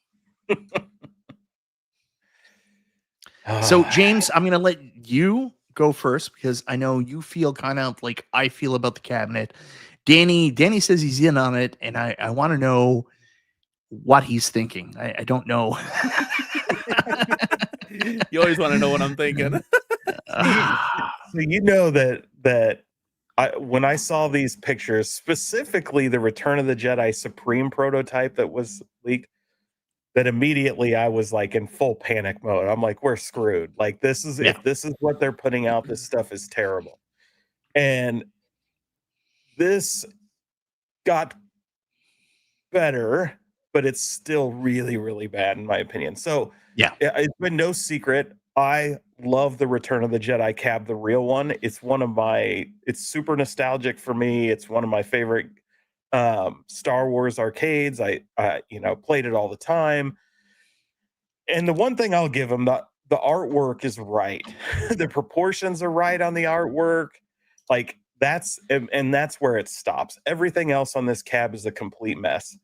So, James, I'm going to let you go first because I know you feel kind of like I feel about the cabinet. Danny says he's in on it, and I want to know what he's thinking. I don't know. You always want to know what I'm thinking. So you know that when I saw these pictures, specifically the Return of the Jedi Supreme prototype that was leaked, that immediately I was like in full panic mode. I'm like, we're screwed. Like if this is what they're putting out, this stuff is terrible. And this got better, but it's still really, really bad in my opinion. So it's been no secret. I love the Return of the Jedi cab, the real one. It's super nostalgic for me. It's one of my favorite Star Wars arcades. I played it all the time. And the one thing I'll give them, the artwork is right. The proportions are right on the artwork. Like that's where it stops. Everything else on this cab is a complete mess.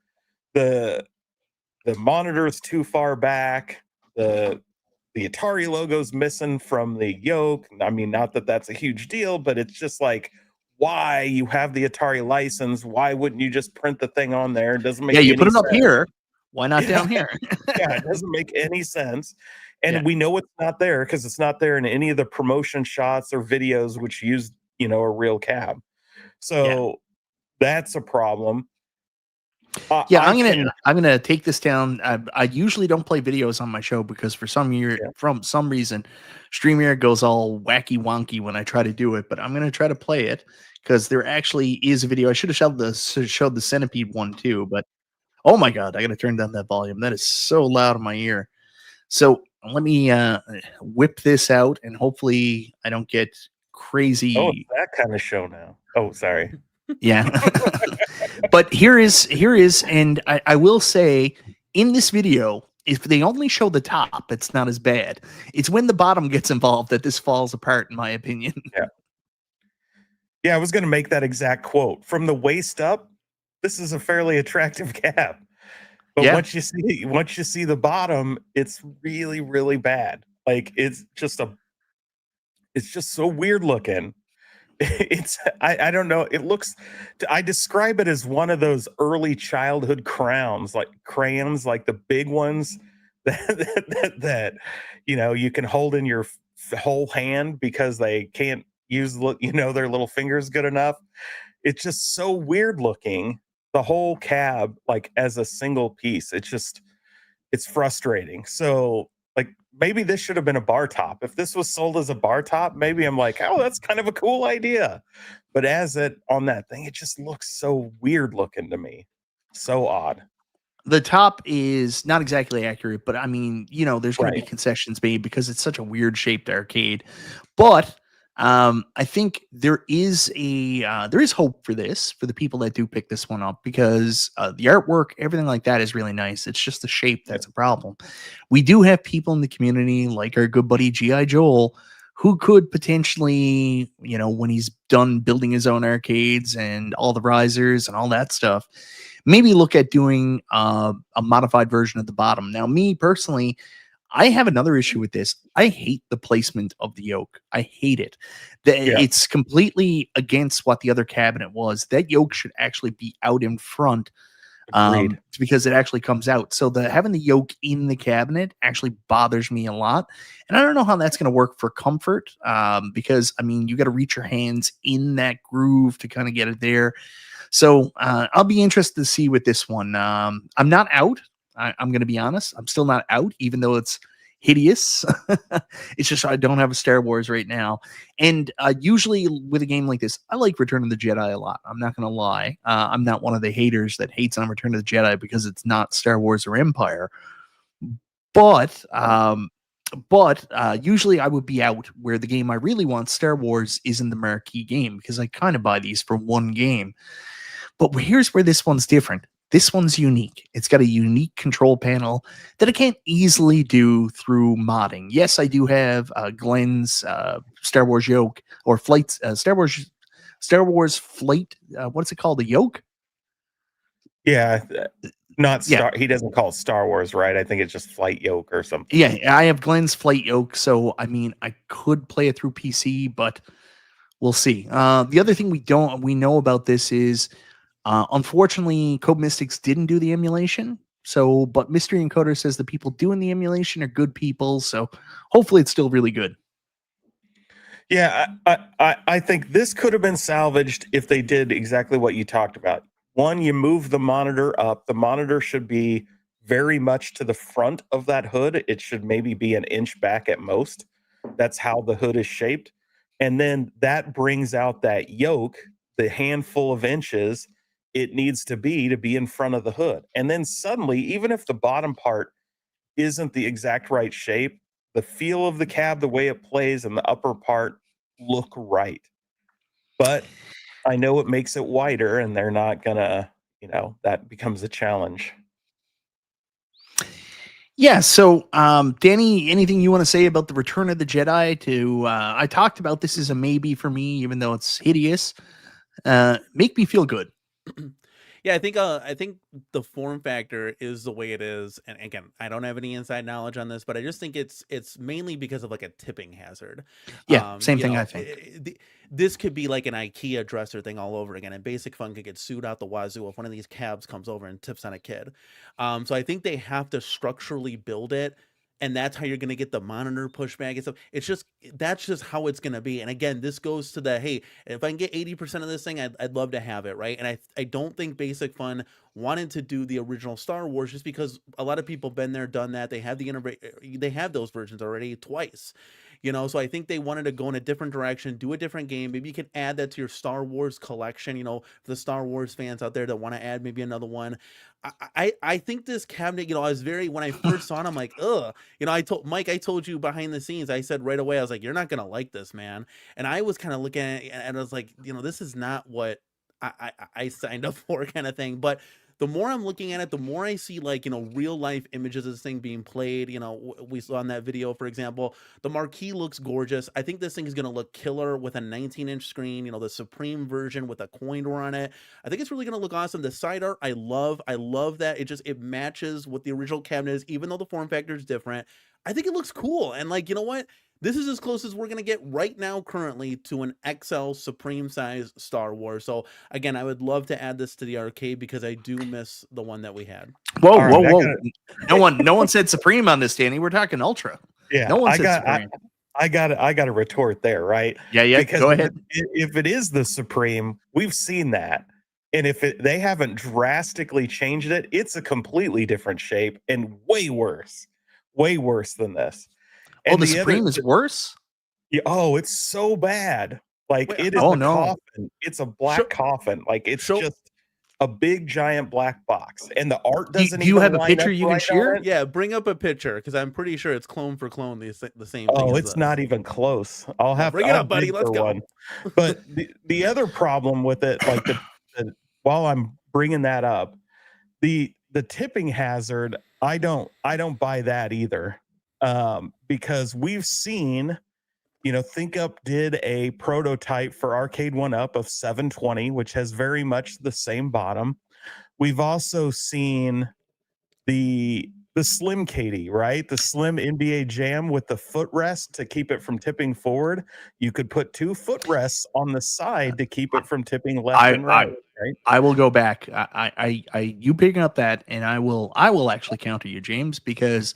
The monitor is too far back. The Atari logo's missing from the yoke. I mean, not that that's a huge deal, but it's just like, why you have the Atari license? Why wouldn't you just print the thing on there? It doesn't make you any put it sense. up here. Why not down here? It doesn't make any sense. And we know it's not there because it's not there in any of the promotion shots or videos which use, a real cab. So That's a problem. Yeah, I'm gonna take this down. I usually don't play videos on my show because for some reason, StreamYard goes all wacky wonky when I try to do it. But I'm gonna try to play it because there actually is a video. I should have showed the Centipede one too. But oh my god, I gotta turn down that volume. That is so loud in my ear. So let me whip this out, and hopefully I don't get crazy. Oh, it's that kind of show now. Oh, sorry. Yeah. But here is, and I will say in this video, if they only show the top, it's not as bad. It's when the bottom gets involved that this falls apart, in my opinion. Yeah, I was going to make that exact quote. From the waist up, this is a fairly attractive cab. But once you see the bottom, it's really, really bad. Like it's just so weird looking. I don't know. It looks, I describe it as one of those early childhood crayons, like the big ones that you can hold in your whole hand because they can't use their little fingers good enough. It's just so weird looking. The whole cab, like as a single piece, it's frustrating. So like maybe this should have been a bar top. If this was sold as a bar top, maybe I'm like, oh, that's kind of a cool idea. But as it on that thing, it just looks so weird looking to me. So odd. The top is not exactly accurate, but I mean, there's going to be concessions made because it's such a weird shaped arcade. But I think there is hope for this for the people that do pick this one up because the artwork, everything like that is really nice. It's just the shape that's a problem. We do have people in the community like our good buddy G.I. Joel who could potentially, when he's done building his own arcades and all the risers and all that stuff, maybe look at doing a modified version at the bottom. Now, me personally, I have another issue with this. I hate the placement of the yoke. I hate it. It's completely against what the other cabinet was. That yoke should actually be out in front because it actually comes out. So having the yoke in the cabinet actually bothers me a lot. And I don't know how that's going to work for comfort because, I mean, you got to reach your hands in that groove to kind of get it there. So I'll be interested to see with this one. I'm not out. I'm going to be honest. I'm still not out, even though it's hideous. It's just I don't have a Star Wars right now. And usually with a game like this, I like Return of the Jedi a lot. I'm not going to lie. I'm not one of the haters that hates on Return of the Jedi because it's not Star Wars or Empire. But usually I would be out where the game I really want, Star Wars, is in the marquee game because I kind of buy these for one game. But here's where this one's different. This one's unique. It's got a unique control panel that I can't easily do through modding. Yes, I do have Glenn's Star Wars yoke or flights, Star Wars flight. What's it called? The yoke? Yeah, not Star. He doesn't call it Star Wars, right? I think it's just flight yoke or something. Yeah, I have Glenn's flight yoke. So I mean, I could play it through PC, but we'll see. The other thing we know about this is. Unfortunately, Code Mystics didn't do the emulation. So, but Mystery Encoder says the people doing the emulation are good people. So hopefully it's still really good. Yeah, I think this could have been salvaged if they did exactly what you talked about. One, you move the monitor up. The monitor should be very much to the front of that hood. It should maybe be an inch back at most. That's how the hood is shaped. And then that brings out that yoke, the handful of inches it needs to be in front of the hood. And then suddenly, even if the bottom part isn't the exact right shape, the feel of the cab, the way it plays, and the upper part look right. But I know it makes it wider, and they're not gonna, that becomes a challenge. Yeah, so Danny, anything you want to say about the Return of the Jedi? I talked about this as a maybe for me, even though it's hideous. Make me feel good. Yeah, I think the form factor is the way it is, and again, I don't have any inside knowledge on this, but I just think it's mainly because of like a tipping hazard. Yeah, same thing. I think this could be like an IKEA dresser thing all over again, and Basic Fun could get sued out the wazoo if one of these cabs comes over and tips on a kid. So I think they have to structurally build it and that's how you're going to get the monitor pushback and stuff. That's just how it's going to be. And again, this goes to the, hey, if I can get 80% of this thing, I'd love to have it, right? And I don't think Basic Fun wanted to do the original Star Wars just because a lot of people been there, done that. They have they have those versions already twice. So I think they wanted to go in a different direction, do a different game. Maybe you can add that to your Star Wars collection, for the Star Wars fans out there that want to add maybe another one. I think this cabinet, I was when I first saw it, I'm like, ugh. I told Mike, I told you behind the scenes, I said right away, I was like, you're not going to like this, man. And I was kind of looking at it and I was like, this is not what I signed up for, kind of thing. But the more I'm looking at it, the more I see real life images of this thing being played. We saw in that video, for example, the marquee looks gorgeous. I think this thing is going to look killer with a 19-inch screen, the Supreme version with a coin door on it. I think it's really going to look awesome. The side art, I love that. It matches what the original cabinet is, even though the form factor is different. I think it looks cool. And you know what? This is as close as we're going to get right now currently to an XL Supreme size Star Wars. So again, I would love to add this to the arcade because I do miss the one that we had. Whoa. No one said Supreme on this, Danny. We're talking Ultra. Yeah. No one said Supreme. I got a retort there, right? Yeah. Because go ahead. If it is the Supreme, we've seen that. And if they haven't drastically changed it, it's a completely different shape and way worse than this. And the Supreme is worse? Yeah, it's so bad. It is coffin. It's a black coffin. It's just a big giant black box. And the art doesn't do you have a picture you can share? Yeah, bring up a picture because I'm pretty sure it's clone for clone the same thing. Oh, it's not even close. I'll have bring it up, buddy. Let's go. One. But the other problem with it, while I'm bringing that up, the tipping hazard, I don't buy that either. Because we've seen, ThinkUp did a prototype for Arcade1Up of 720, which has very much the same bottom. We've also seen the Slim Katie, right? The Slim NBA Jam with the footrest to keep it from tipping forward. You could put 2 footrests on the side to keep it from tipping left and right. Right? I will go back. You picking up that, and I will actually counter you, James, because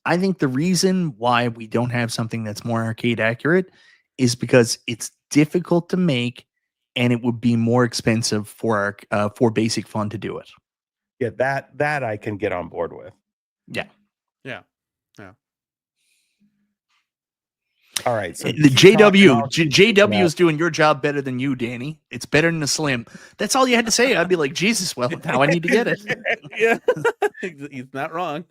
I think the reason why we don't have something that's more arcade accurate is because it's difficult to make, and it would be more expensive for Basic Fun to do it. Yeah, that I can get on board with. Yeah. All right. So the JW is doing your job better than you, Danny. It's better than the Slim. That's all you had to say. I'd be like, Jesus, well, now I need to get it. Yeah, he's not wrong.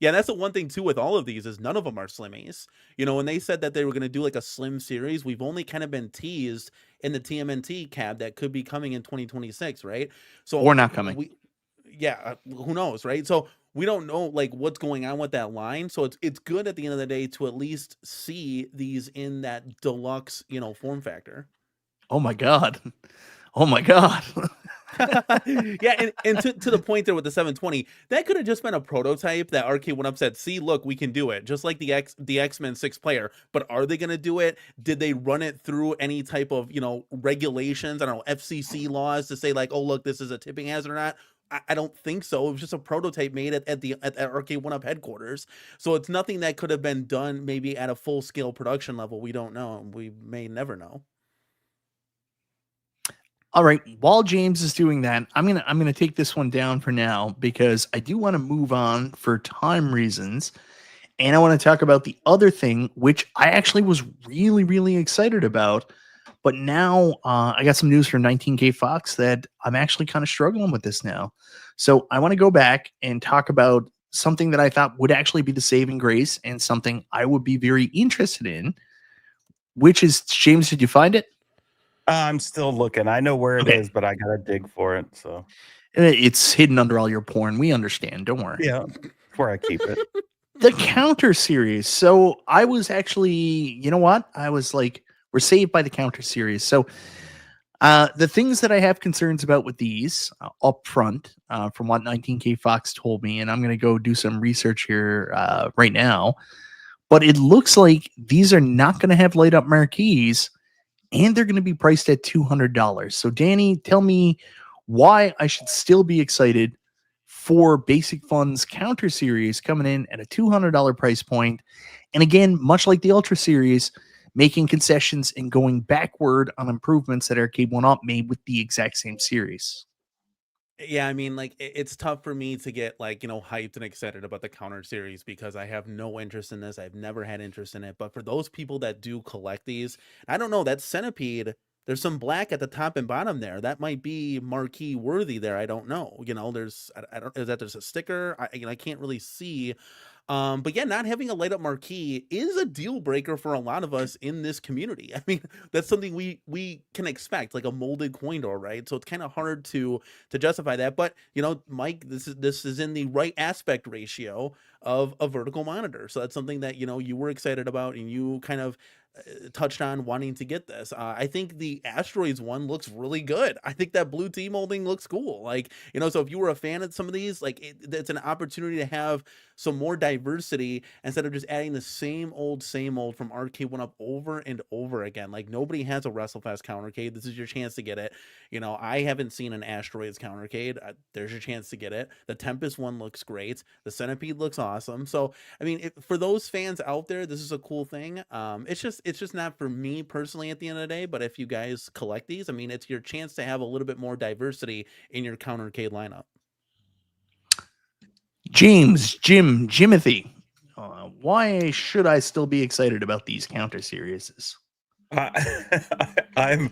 Yeah, that's the one thing too with all of these is none of them are Slimmies. When they said that they were going to do a Slim series, we've only kind of been teased in the TMNT cab that could be coming in 2026, right? So or not coming. Who knows, right? So we don't know what's going on with that line. So it's good at the end of the day to at least see these in that deluxe, form factor. Oh my God. Yeah, and to the point there with the 720, that could have just been a prototype that Arcade1Up said, see, look, we can do it. Just like the X-Men 6-player. But are they going to do it? Did they run it through any type of, regulations, I don't know, FCC laws to say oh, look, this is a tipping hazard or not? I don't think so. It was just a prototype made at Arcade1Up headquarters. So it's nothing that could have been done maybe at a full-scale production level. We don't know. We may never know. All right. While James is doing that, I'm gonna take this one down for now because I do want to move on for time reasons, and I want to talk about the other thing, which I actually was really, really excited about. But now I got some news from 19K Fox that I'm actually kind of struggling with this now. So I want to go back and talk about something that I thought would actually be the saving grace and something I would be very interested in, which is, James, did you find it? I'm still looking. I know where it is, but I got to dig for it. So it's hidden under all your porn. We understand. Don't worry. Yeah, that's where I keep it. The Counter series. So I was actually, you know what? I was like, we're saved by the Counter series. So the things that I have concerns about with these up front, from what 19K Fox told me, and I'm going to go do some research here right now, but it looks like these are not going to have light up marquees, and they're going to be priced at $200. So Danny, tell me why I should still be excited for Basic Fun's Counter Series coming in at a $200 price point. And again, much like the Ultra Series, making concessions and going backward on improvements that Arcade1Up made with the exact same series. Yeah, I mean, like it's tough for me to get like, hyped and excited about the Counter series because I have no interest in this. I've never had interest in it. But for those people that do collect these, I don't know, that Centipede, there's some black at the top and bottom there. That might be marquee worthy there. I don't know. There's I don't, is that there's a sticker? I can't really see. But yeah, not having a light up marquee is a deal breaker for a lot of us in this community. I mean, that's something we can expect, like a molded coin door, right? So it's kind of hard to justify that. But Mike, this is in the right aspect ratio of a vertical monitor. So that's something that you were excited about and you kind of touched on wanting to get this. I think the Asteroids one looks really good. I think that blue T molding looks cool. Like, so if you were a fan of some of these, like it's an opportunity to have some more diversity instead of just adding the same old from Arcade1Up over and over again. Like nobody has a WrestleFest Countercade. This is your chance to get it. I haven't seen an Asteroids Countercade. There's your chance to get it. The Tempest one looks great. The Centipede looks awesome. So, I mean, for those fans out there, this is a cool thing. It's just not for me personally at the end of the day, but if you guys collect these, I mean, it's your chance to have a little bit more diversity in your Countercade lineup. Jimothy, why should I still be excited about these Counter series? I'm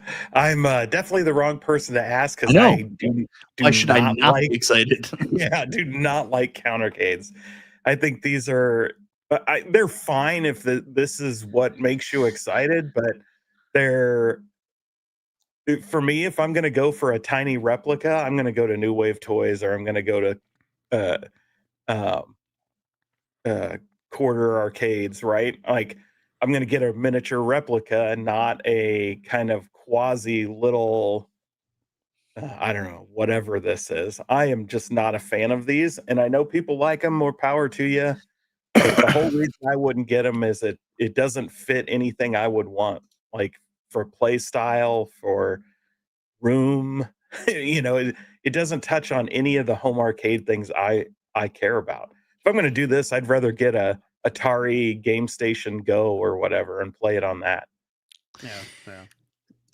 definitely the wrong person to ask because I do why should I not like be excited? Yeah, do not like Countercades. I think these are they're fine if this is what makes you excited, but for me, if I'm going to go for a tiny replica, I'm going to go to New Wave Toys or I'm going to go to quarter arcades, right? Like I'm going to get a miniature replica and not a kind of quasi little, I don't know, whatever this is. I am just not a fan of these. And I know people like them, more power to you. But the whole reason I wouldn't get them is it doesn't fit anything I would want, like for play style, for room. It doesn't touch on any of the home arcade things I care about. If I'm going to do this, I'd rather get a Atari Game Station Go or whatever and play it on that. Yeah.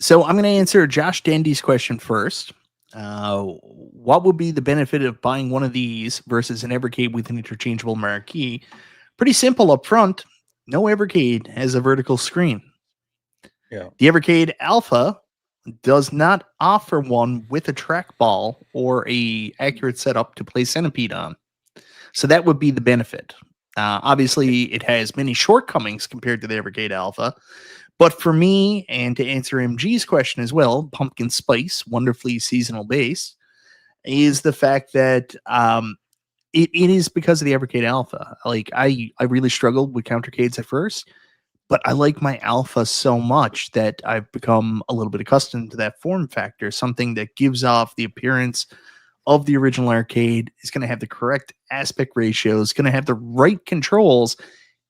So I'm going to answer Josh Dandy's question first. What would be the benefit of buying one of these versus an Evercade with an interchangeable marquee? Pretty simple up front. No Evercade has a vertical screen. Yeah. The Evercade Alpha does not offer one with a trackball or a accurate setup to play Centipede on. So that would be the benefit. Obviously, it has many shortcomings compared to the Evercade Alpha. But for me, and to answer MG's question as well, Pumpkin Spice, wonderfully seasonal base, is the fact that it is because of the Evercade Alpha. Like I really struggled with Countercades at first, but I like my Alpha so much that I've become a little bit accustomed to that form factor, something that gives off the appearance of the original arcade, is going to have the correct aspect ratios, going to have the right controls,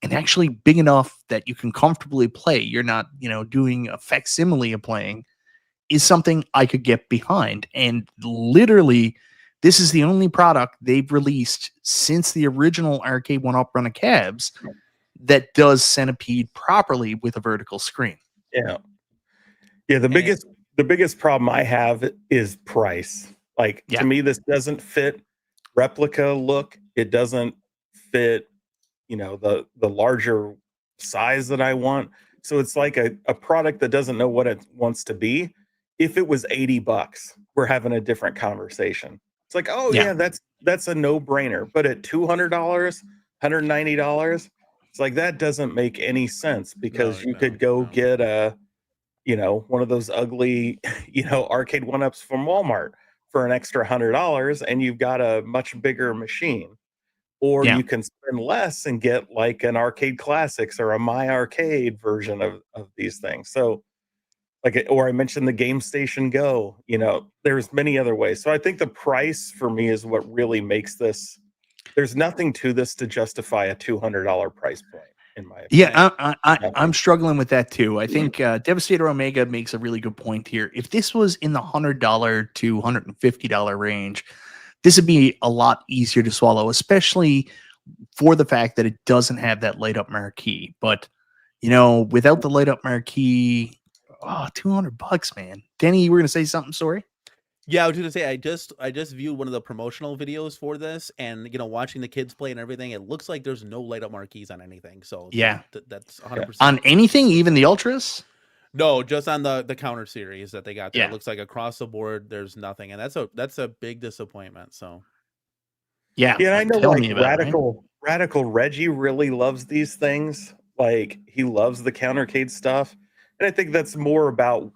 and actually big enough that you can comfortably play. You're not, doing a facsimile of playing, is something I could get behind. And literally, this is the only product they've released since the original Arcade1Up run of cabs that does Centipede properly with a vertical screen. Yeah. The biggest problem I have is price. Like, to me, this doesn't fit replica look. It doesn't fit, the larger size that I want. So it's like a product that doesn't know what it wants to be. If it was $80, we're having a different conversation. It's like, that's a no-brainer. But at $200, $190, it's like that doesn't make any sense because you could go get one of those ugly, Arcade1Ups from Walmart for an extra $100 and you've got a much bigger machine. Or you can spend less and get like an Arcade Classics or a My Arcade version of these things. So or I mentioned the Game Station Go, there's many other ways. So I think the price for me is what really makes this. There's nothing to this to justify a $200 price point, in my opinion. Yeah, I'm struggling with that too. I think Devastator Omega makes a really good point here. If this was in the $100 to $150 range, this would be a lot easier to swallow, especially for the fact that it doesn't have that light up marquee. But without the light up marquee, $200, man. Danny, you were gonna say something? Sorry. Yeah, I was gonna say I just viewed one of the promotional videos for this, and watching the kids play and everything, it looks like there's no light up marquees on anything. So Yeah, that's 100% on anything, even the ultras. No, just on the counter series that they got there. Yeah. It looks like across the board there's nothing, and that's a big disappointment. So yeah, I know tell like me about it, right? Radical Reggie really loves these things. Like he loves the Countercade stuff, and I think that's more about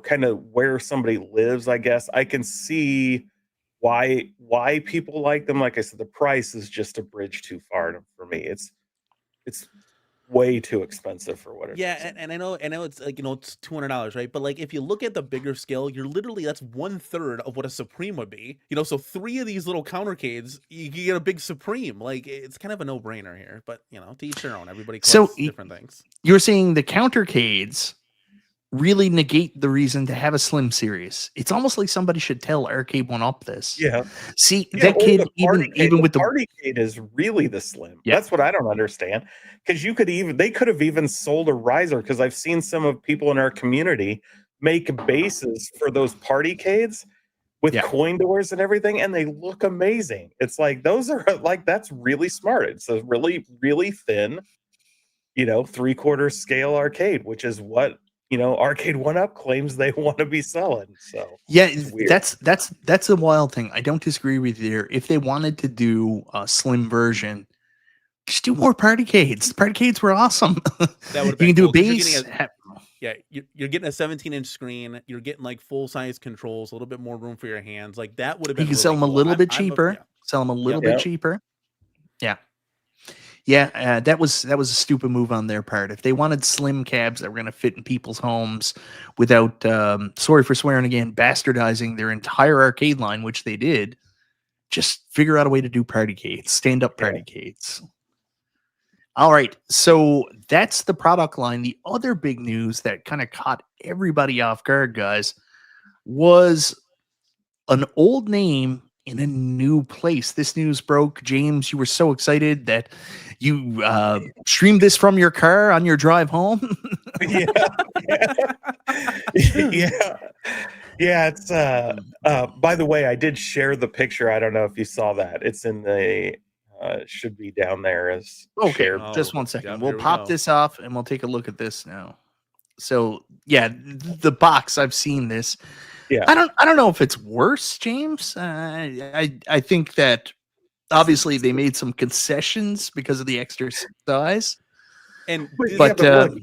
kind of where somebody lives. I guess I can see why people like them. Like I said, the price is just a bridge too far for me. It's way too expensive for what it is. Yeah, and I know it's like it's $200, right? But like if you look at the bigger scale, you're literally that's 1/3 of what a Supreme would be. So 3 of these little Countercades, you get a big Supreme. Like it's kind of a no-brainer here. But to each their own. Everybody collects different things. You're saying the Countercades really negate the reason to have a Slim series. It's almost like somebody should tell Arcade1Up this. Yeah. See, that kid, even with the Partycade is really the Slim. Yeah. That's what I don't understand. Because they could have even sold a riser. Because I've seen some of people in our community make bases for those Partycades with coin doors and everything, and they look amazing. It's like those are like that's really smart. It's a really, really thin, 3/4 scale arcade, which is what Arcade1Up claims they want to be selling. So yeah, that's a wild thing. I don't disagree with you there. If they wanted to do a slim version, just do more Partycades. Partycades were awesome. That would you can do a base. You're getting a 17-inch screen. You're getting like full-size controls, a little bit more room for your hands. Like that would have been. You can sell them a little bit cheaper. Sell them a little bit cheaper. Yeah. Yeah, that was a stupid move on their part. If they wanted slim cabs that were going to fit in people's homes without, sorry for swearing again, bastardizing their entire arcade line, which they did, just figure out a way to do Partycades, stand-up Partycades. All right, so that's the product line. The other big news that kind of caught everybody off guard, guys, was an old name in a new place. This news broke. James, you were so excited that you streamed this from your car on your drive home. Yeah. It's by the way, I did share the picture. I don't know if you saw that. It's in the should be down there as shared. Just 1 second. We'll pop this off and we'll take a look at this now. So yeah, the box, I've seen this. Yeah, I don't know if it's worse, James. I think that obviously they made some concessions because of the extra size. But look,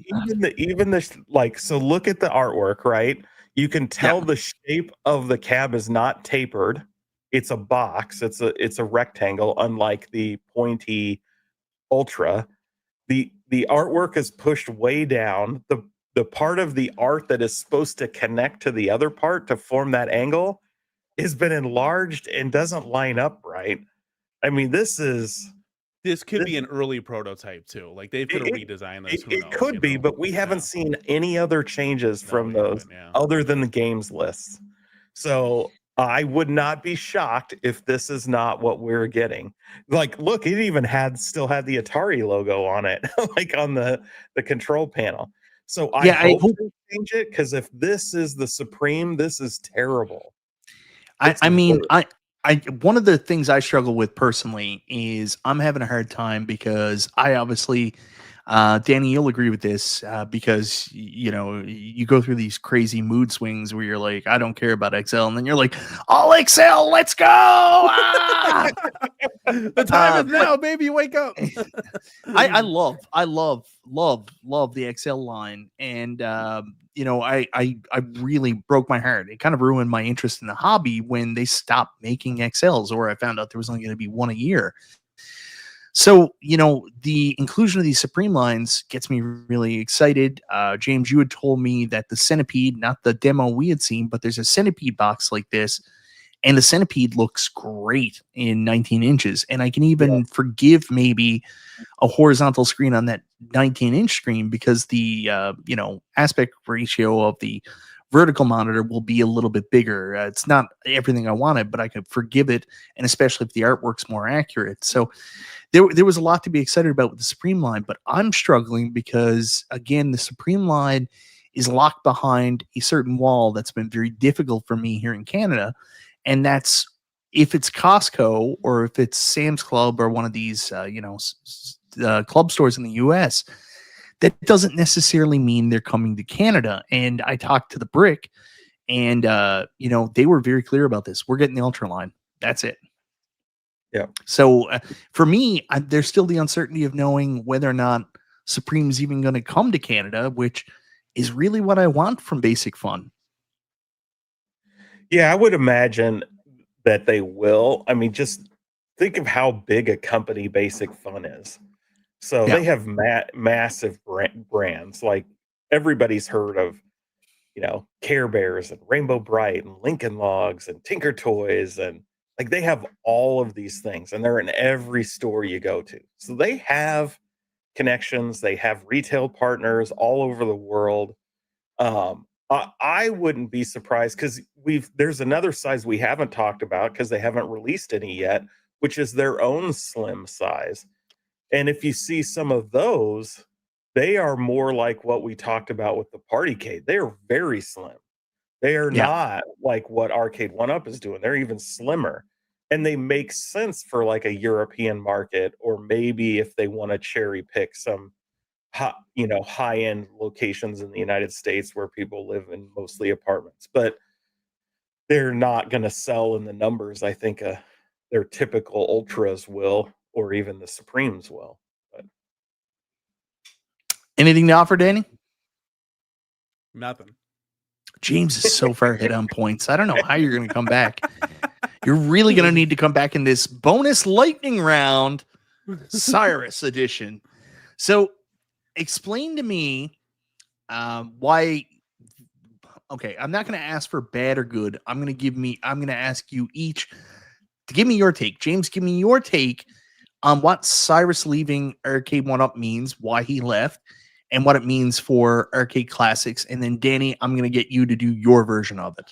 even the like, so look at the artwork, right? You can tell the shape of the cab is not tapered. It's a box. It's a rectangle, unlike the pointy Ultra. The artwork is pushed way down. The part of the art that is supposed to connect to the other part to form that angle has been enlarged and doesn't line up right. I mean, this could be an early prototype too. Like they could have redesigned this. It could be, but we haven't seen any other changes from those other than the games list. So I would not be shocked if this is not what we're getting. Like, look, it even still had the Atari logo on it, like on the control panel. So I hope they change it, because if this is the Supreme, this is terrible. I mean, one of the things I struggle with personally is I'm having a hard time because I obviously, Danny, you'll agree with this, because you go through these crazy mood swings where you're like, I don't care about XL, and then you're like, all XL, let's go! Ah! The time is now, baby, wake up. I love the XL line, and I really broke my heart. It kind of ruined my interest in the hobby when they stopped making XLs, or I found out there was only going to be one a year. So, the inclusion of these Supreme lines gets me really excited. James, you had told me that the Centipede, not the demo we had seen, but there's a Centipede box like this, and the Centipede looks great in 19 inches. And I can even forgive maybe a horizontal screen on that 19-inch screen, because the, aspect ratio of the vertical monitor will be a little bit bigger. It's not everything I wanted, but I could forgive it, and especially if the artwork's more accurate. So there was a lot to be excited about with the Supreme line, but I'm struggling because, again, the Supreme line is locked behind a certain wall that's been very difficult for me here in Canada, and that's if it's Costco or if it's Sam's Club or one of these, club stores in the U.S., that doesn't necessarily mean they're coming to Canada. And I talked to the Brick, and they were very clear about this. We're getting the Ultra line. That's it. Yeah. So for me, there's still the uncertainty of knowing whether or not Supreme's even going to come to Canada, which is really what I want from Basic Fun. Yeah, I would imagine that they will. I mean, just think of how big a company Basic Fun is. So they have massive brands. Like everybody's heard of, Care Bears and Rainbow Bright and Lincoln Logs and Tinker Toys, and like they have all of these things, and they're in every store you go to. So they have connections. They have retail partners all over the world. I wouldn't be surprised because there's another size we haven't talked about because they haven't released any yet, which is their own slim size. And if you see some of those, they are more like what we talked about with the Partycade. They are very slim. They are not like what Arcade1Up is doing. They're even slimmer. And they make sense for like a European market, or maybe if they want to cherry pick some high-end locations in the United States where people live in mostly apartments. But they're not going to sell in the numbers I think their typical Ultras will, or even the Supremes will. But anything to offer, Danny? Nothing. James is so far ahead on points. I don't know how you're going to come back. You're really going to need to come back in this bonus lightning round, Cyrus edition. So explain to me why. Okay, I'm not going to ask for bad or good. I'm going to ask you each to give me your take. James, give me your take on what Cyrus leaving Arcade1Up means, why he left, and what it means for Arcade Classics. And then Danny, I'm going to get you to do your version of it.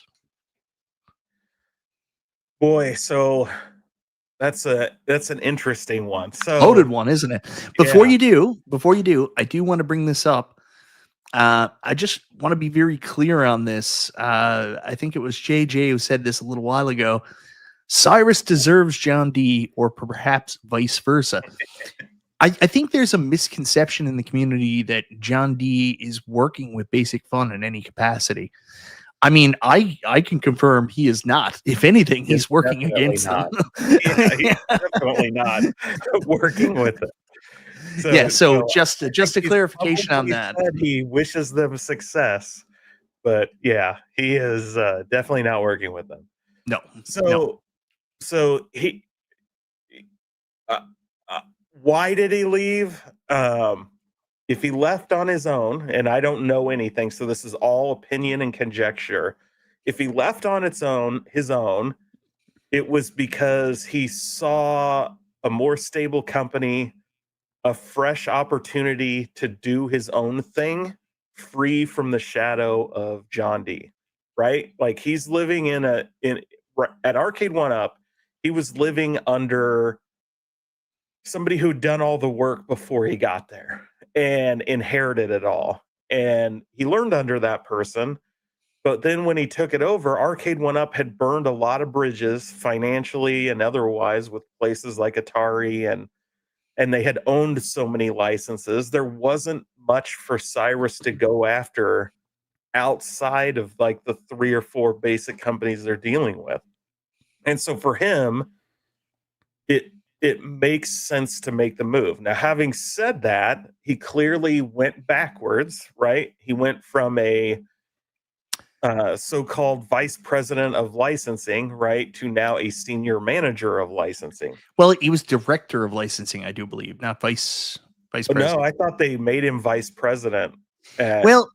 Boy, so that's an interesting one. So loaded one, isn't it? Before you do, I do want to bring this up. I just want to be very clear on this. I think it was JJ who said this a little while ago. Cyrus deserves John D, or perhaps vice versa. I think there's a misconception in the community that John D is working with Basic Fun in any capacity. I mean, I can confirm he is not. If anything, he's working against them. He's definitely not working with it. So just a clarification on that. He wishes them success, but yeah, he is definitely not working with them. No. So he. Why did he leave? If he left on his own, and I don't know anything, so this is all opinion and conjecture. If he left on his own, it was because he saw a more stable company, a fresh opportunity to do his own thing, free from the shadow of John D. Right? Like he's living at Arcade1Up, he was living under somebody who'd done all the work before he got there and inherited it all. And he learned under that person. But then when he took it over, Arcade1Up had burned a lot of bridges financially and otherwise with places like Atari, and they had owned so many licenses. There wasn't much for Cyrus to go after outside of like the 3 or 4 basic companies they're dealing with. And so for him, it makes sense to make the move. Now, having said that, he clearly went backwards, right? He went from a so-called vice president of licensing, right, to now a senior manager of licensing. Well, he was director of licensing, I do believe, not vice president. No, I thought they made him vice president. Well,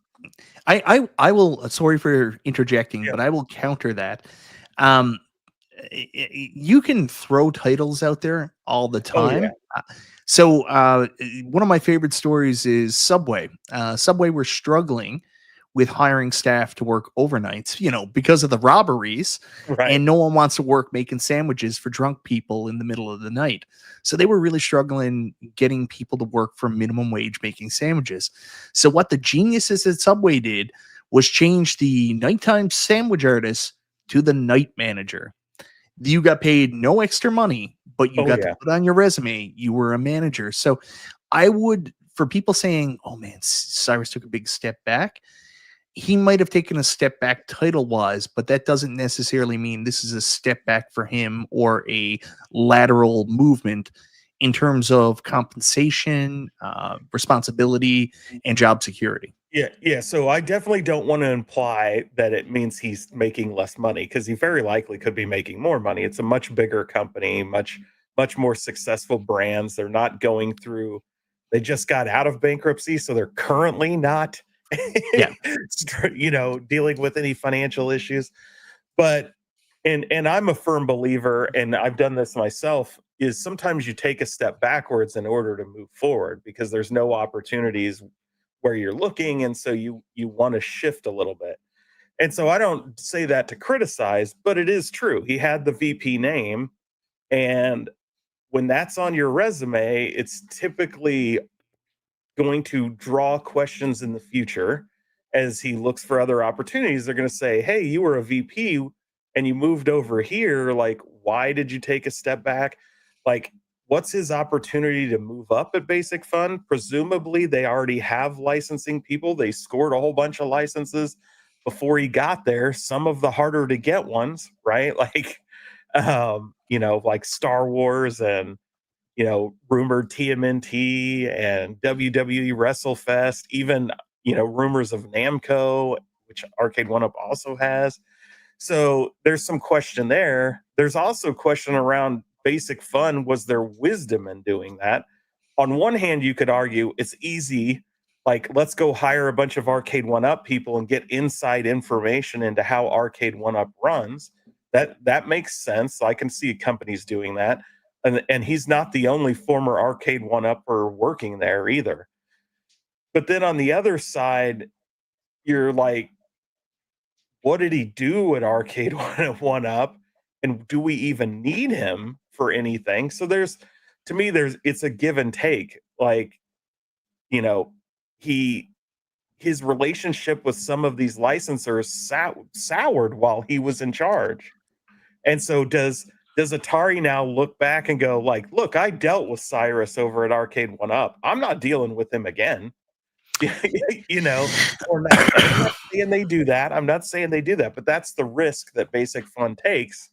I will. Sorry for interjecting, but I will counter that. You can throw titles out there all the time. So one of my favorite stories is Subway. Subway were struggling with hiring staff to work overnights, because of the robberies, Right. and no one wants to work making sandwiches for drunk people in the middle of the night. So they were really struggling getting people to work for minimum wage making sandwiches. So what the geniuses at Subway did was change the nighttime sandwich artist to the night manager. You got paid no extra money, but you Oh, got yeah. to put on your resume you were a manager. So I would, for people saying, oh man, Cyrus took a big step back, he might have taken a step back title wise, but that doesn't necessarily mean this is a step back for him or a lateral movement in terms of compensation, responsibility, and job security. Yeah. So I definitely don't want to imply that it means he's making less money, because he very likely could be making more money. It's a much bigger company, much more successful brands. They're not going through. They just got out of bankruptcy, so they're currently not, Yeah. dealing with any financial issues. But and I'm a firm believer, and I've done this myself, is sometimes you take a step backwards in order to move forward, because there's no opportunities where you're looking, and so you want to shift a little bit. And so I don't say that to criticize, but it is true. He had the VP name, and when that's on your resume, it's typically going to draw questions in the future as he looks for other opportunities. They're going to say, hey, you were a VP and you moved over here. Like, why did you take a step back? Like, what's his opportunity to move up at Basic Fun? Presumably, they already have licensing people. They scored a whole bunch of licenses before he got there. Some of the harder to get ones, right? Like Star Wars and rumored TMNT and WWE WrestleFest, even rumors of Namco, which Arcade1Up also has. So there's some question there. There's also question around Basic Fun. Was there wisdom in doing that? On one hand, you could argue it's easy, like, let's go hire a bunch of Arcade1Up people and get inside information into how Arcade1Up runs. That makes sense. I can see companies doing that. And he's not the only former Arcade1Upper working there either. But then on the other side, you're like, what did he do at Arcade1Up? And do we even need him for anything? So it's a give and take. Like, his relationship with some of these licensors soured while he was in charge. And so does Atari now look back and go like, look, I dealt with Cyrus over at Arcade1Up. I'm not dealing with him again. Or not. I'm not saying they do that. I'm not saying they do that, but that's the risk that Basic Fun takes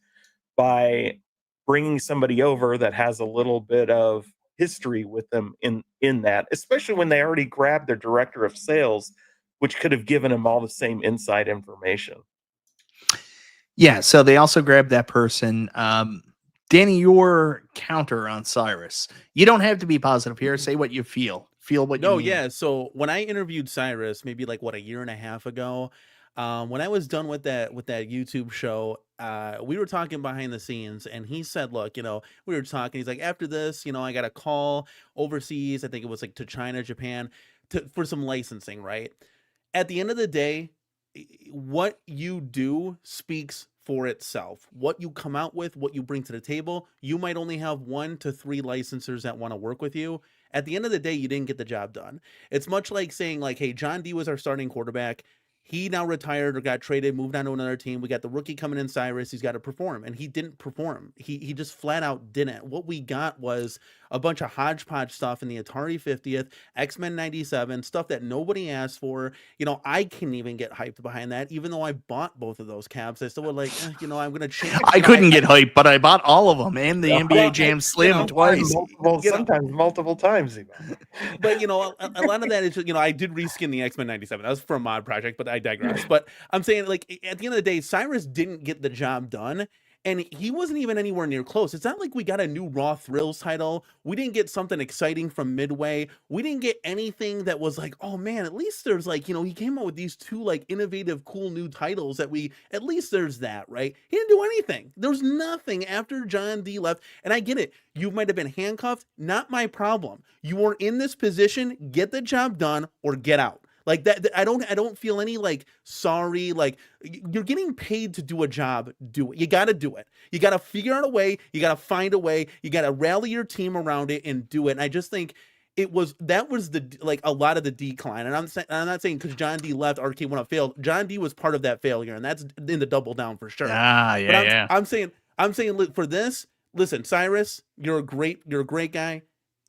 by bringing somebody over that has a little bit of history with them in that, especially when they already grabbed their director of sales, which could have given him all the same inside information. Yeah, so they also grabbed that person. Danny, your counter on Cyrus. You don't have to be positive here. Say what you feel. Feel what you No, mean. yeah. So when I interviewed Cyrus, maybe like a year and a half ago, when I was done with that YouTube show, we were talking behind the scenes, and he said, "Look, we were talking. He's like, after this, I got a call overseas. I think it was like to China, Japan, for some licensing. Right? At the end of the day, what you do speaks for itself. What you come out with, what you bring to the table. You might only have 1 to 3 licensors that want to work with you. At the end of the day, you didn't get the job done. It's much like saying, like, hey, John D was our starting quarterback. He now retired or got traded, moved on to another team. We got the rookie coming in, Cyrus. He's got to perform. And he didn't perform. He just flat out didn't. What we got was a bunch of hodgepodge stuff in the Atari 50th, X-Men 97, stuff that nobody asked for. I couldn't even get hyped behind that. Even though I bought both of those cabs, I still was like, I'm going to change. I couldn't get hyped, but I bought all of them and the NBA Jam Slim twice. Sometimes multiple times even. But a lot of that is just, I did reskin the X-Men 97. That was for a mod project, but I digress. But I'm saying, like, at the end of the day, Cyrus didn't get the job done, and he wasn't even anywhere near close. It's not like we got a new Raw Thrills title. We didn't get something exciting from Midway. We didn't get anything that was like, oh man, at least there's like, he came out with these 2 like innovative, cool new titles that at least there's that, right? He didn't do anything. There was nothing after John D left. And I get it. You might have been handcuffed. Not my problem. You were in this position. Get the job done or get out. Like that, I don't feel any like sorry. Like you're getting paid to do a job. Do it. You got to do it. You got to figure out a way. You got to find a way. You got to rally your team around it and do it. And I just think that was the like a lot of the decline. And I'm not saying because John D left, Arcade1Up failed. John D was part of that failure, and that's in the double down for sure. Yeah, I'm saying for this, listen, Cyrus, you're a great guy.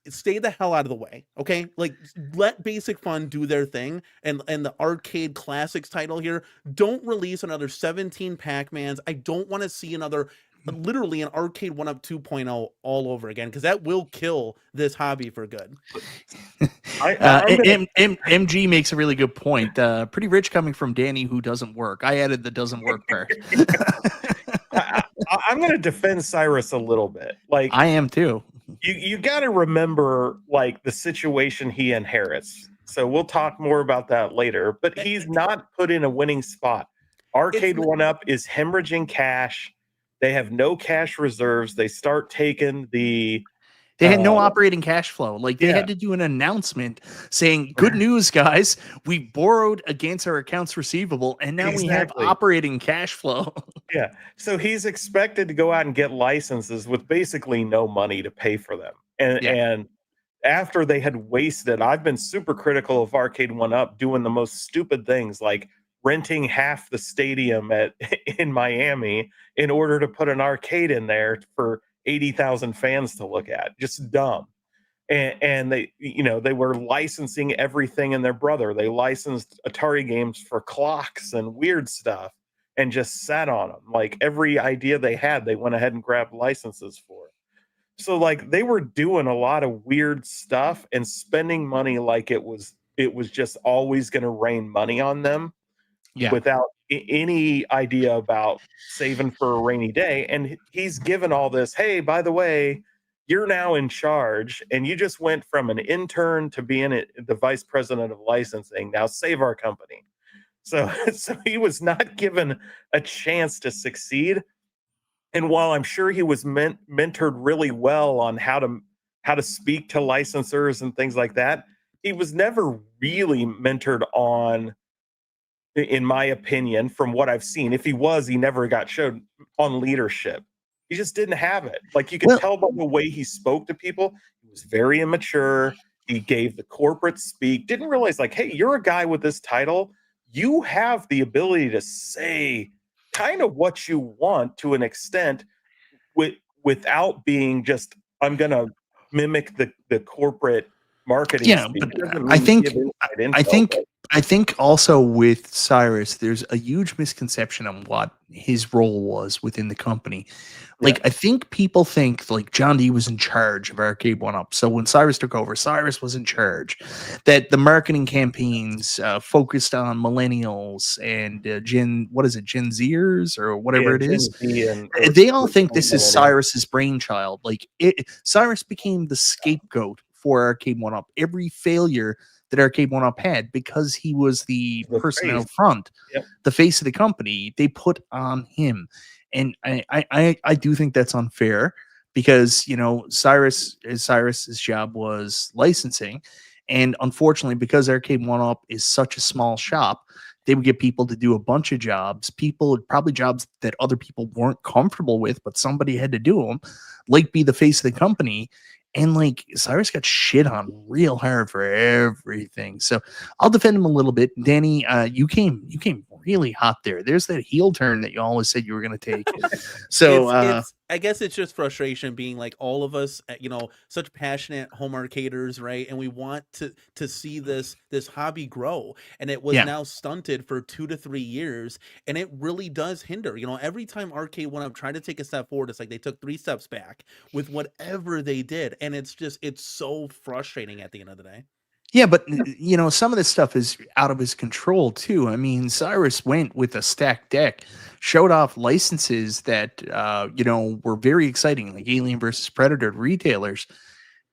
Stay the hell out of the way, okay? Like let Basic Fun do their thing, and the Arcade Classics title here. Don't release another 17 Pac-Mans. I don't want to see another. Literally an Arcade1Up 2.0 all over again, because that will kill this hobby for good. MG makes a really good point. Pretty rich coming from Danny, who doesn't work. I added the doesn't work part. I'm going to defend Cyrus a little bit. Like I am too. You got to remember like the situation he inherits. So we'll talk more about that later. But he's not put in a winning spot. Arcade1Up is hemorrhaging cash. They have no cash reserves. They start taking the. They had no operating cash flow. Like they had to do an announcement saying, "Good news, guys! We borrowed against our accounts receivable, and now we have operating cash flow." Yeah. So he's expected to go out and get licenses with basically no money to pay for them. And after they had wasted, I've been super critical of Arcade1Up doing the most stupid things like renting half the stadium in Miami in order to put an arcade in there for 80,000 fans to look at. Just dumb. And they, they were licensing everything in their brother. They licensed Atari games for clocks and weird stuff and just sat on them. Like every idea they had, they went ahead and grabbed licenses for. So like they were doing a lot of weird stuff and spending money like it was just always going to rain money on them. Without any idea about saving for a rainy day. And he's given all this, hey, by the way, you're now in charge, and you just went from an intern to being the vice president of licensing. Now save our company. So he was not given a chance to succeed. And while I'm sure he was mentored really well on how to speak to licensors and things like that, he was never really mentored on, in my opinion, from what I've seen. If he was, he never got showed on leadership. He just didn't have it. Like you could tell by the way he spoke to people. He was very immature. He gave the corporate speak. Didn't realize like, hey, you're a guy with this title. You have the ability to say kind of what you want to an extent without being just, I'm going to mimic the corporate marketing. Yeah, but I think also with Cyrus, there's a huge misconception on what his role was within the company. Like, I think people think like John D was in charge of Arcade1Up. So when Cyrus took over, Cyrus was in charge. That the marketing campaigns focused on millennials and Gen Zers or whatever it is. They all think this is Cyrus's brainchild. Like Cyrus became the scapegoat for Arcade1Up. Every failure that Arcade1Up had, because he was the person out front, the face of the company, they put on him. And I do think that's unfair because, Cyrus's job was licensing. And unfortunately, because Arcade1Up is such a small shop, they would get people to do a bunch of jobs, probably jobs that other people weren't comfortable with, but somebody had to do them, like be the face of the company. And like Cyrus got shit on real hard for everything. So I'll defend him a little bit. Danny, you came really hot there. There's that heel turn that you always said you were going to take. So I guess it's just frustration being like all of us, such passionate home arcaders, right? And we want to see this hobby grow. And it was now stunted for 2 to 3 years. And it really does hinder. Every time Arcade1Up tried to take a step forward, it's like they took 3 steps back with whatever they did. And it's so frustrating at the end of the day. Yeah, but some of this stuff is out of his control too. I mean, Cyrus went with a stacked deck, showed off licenses that were very exciting, like Alien versus Predator to retailers.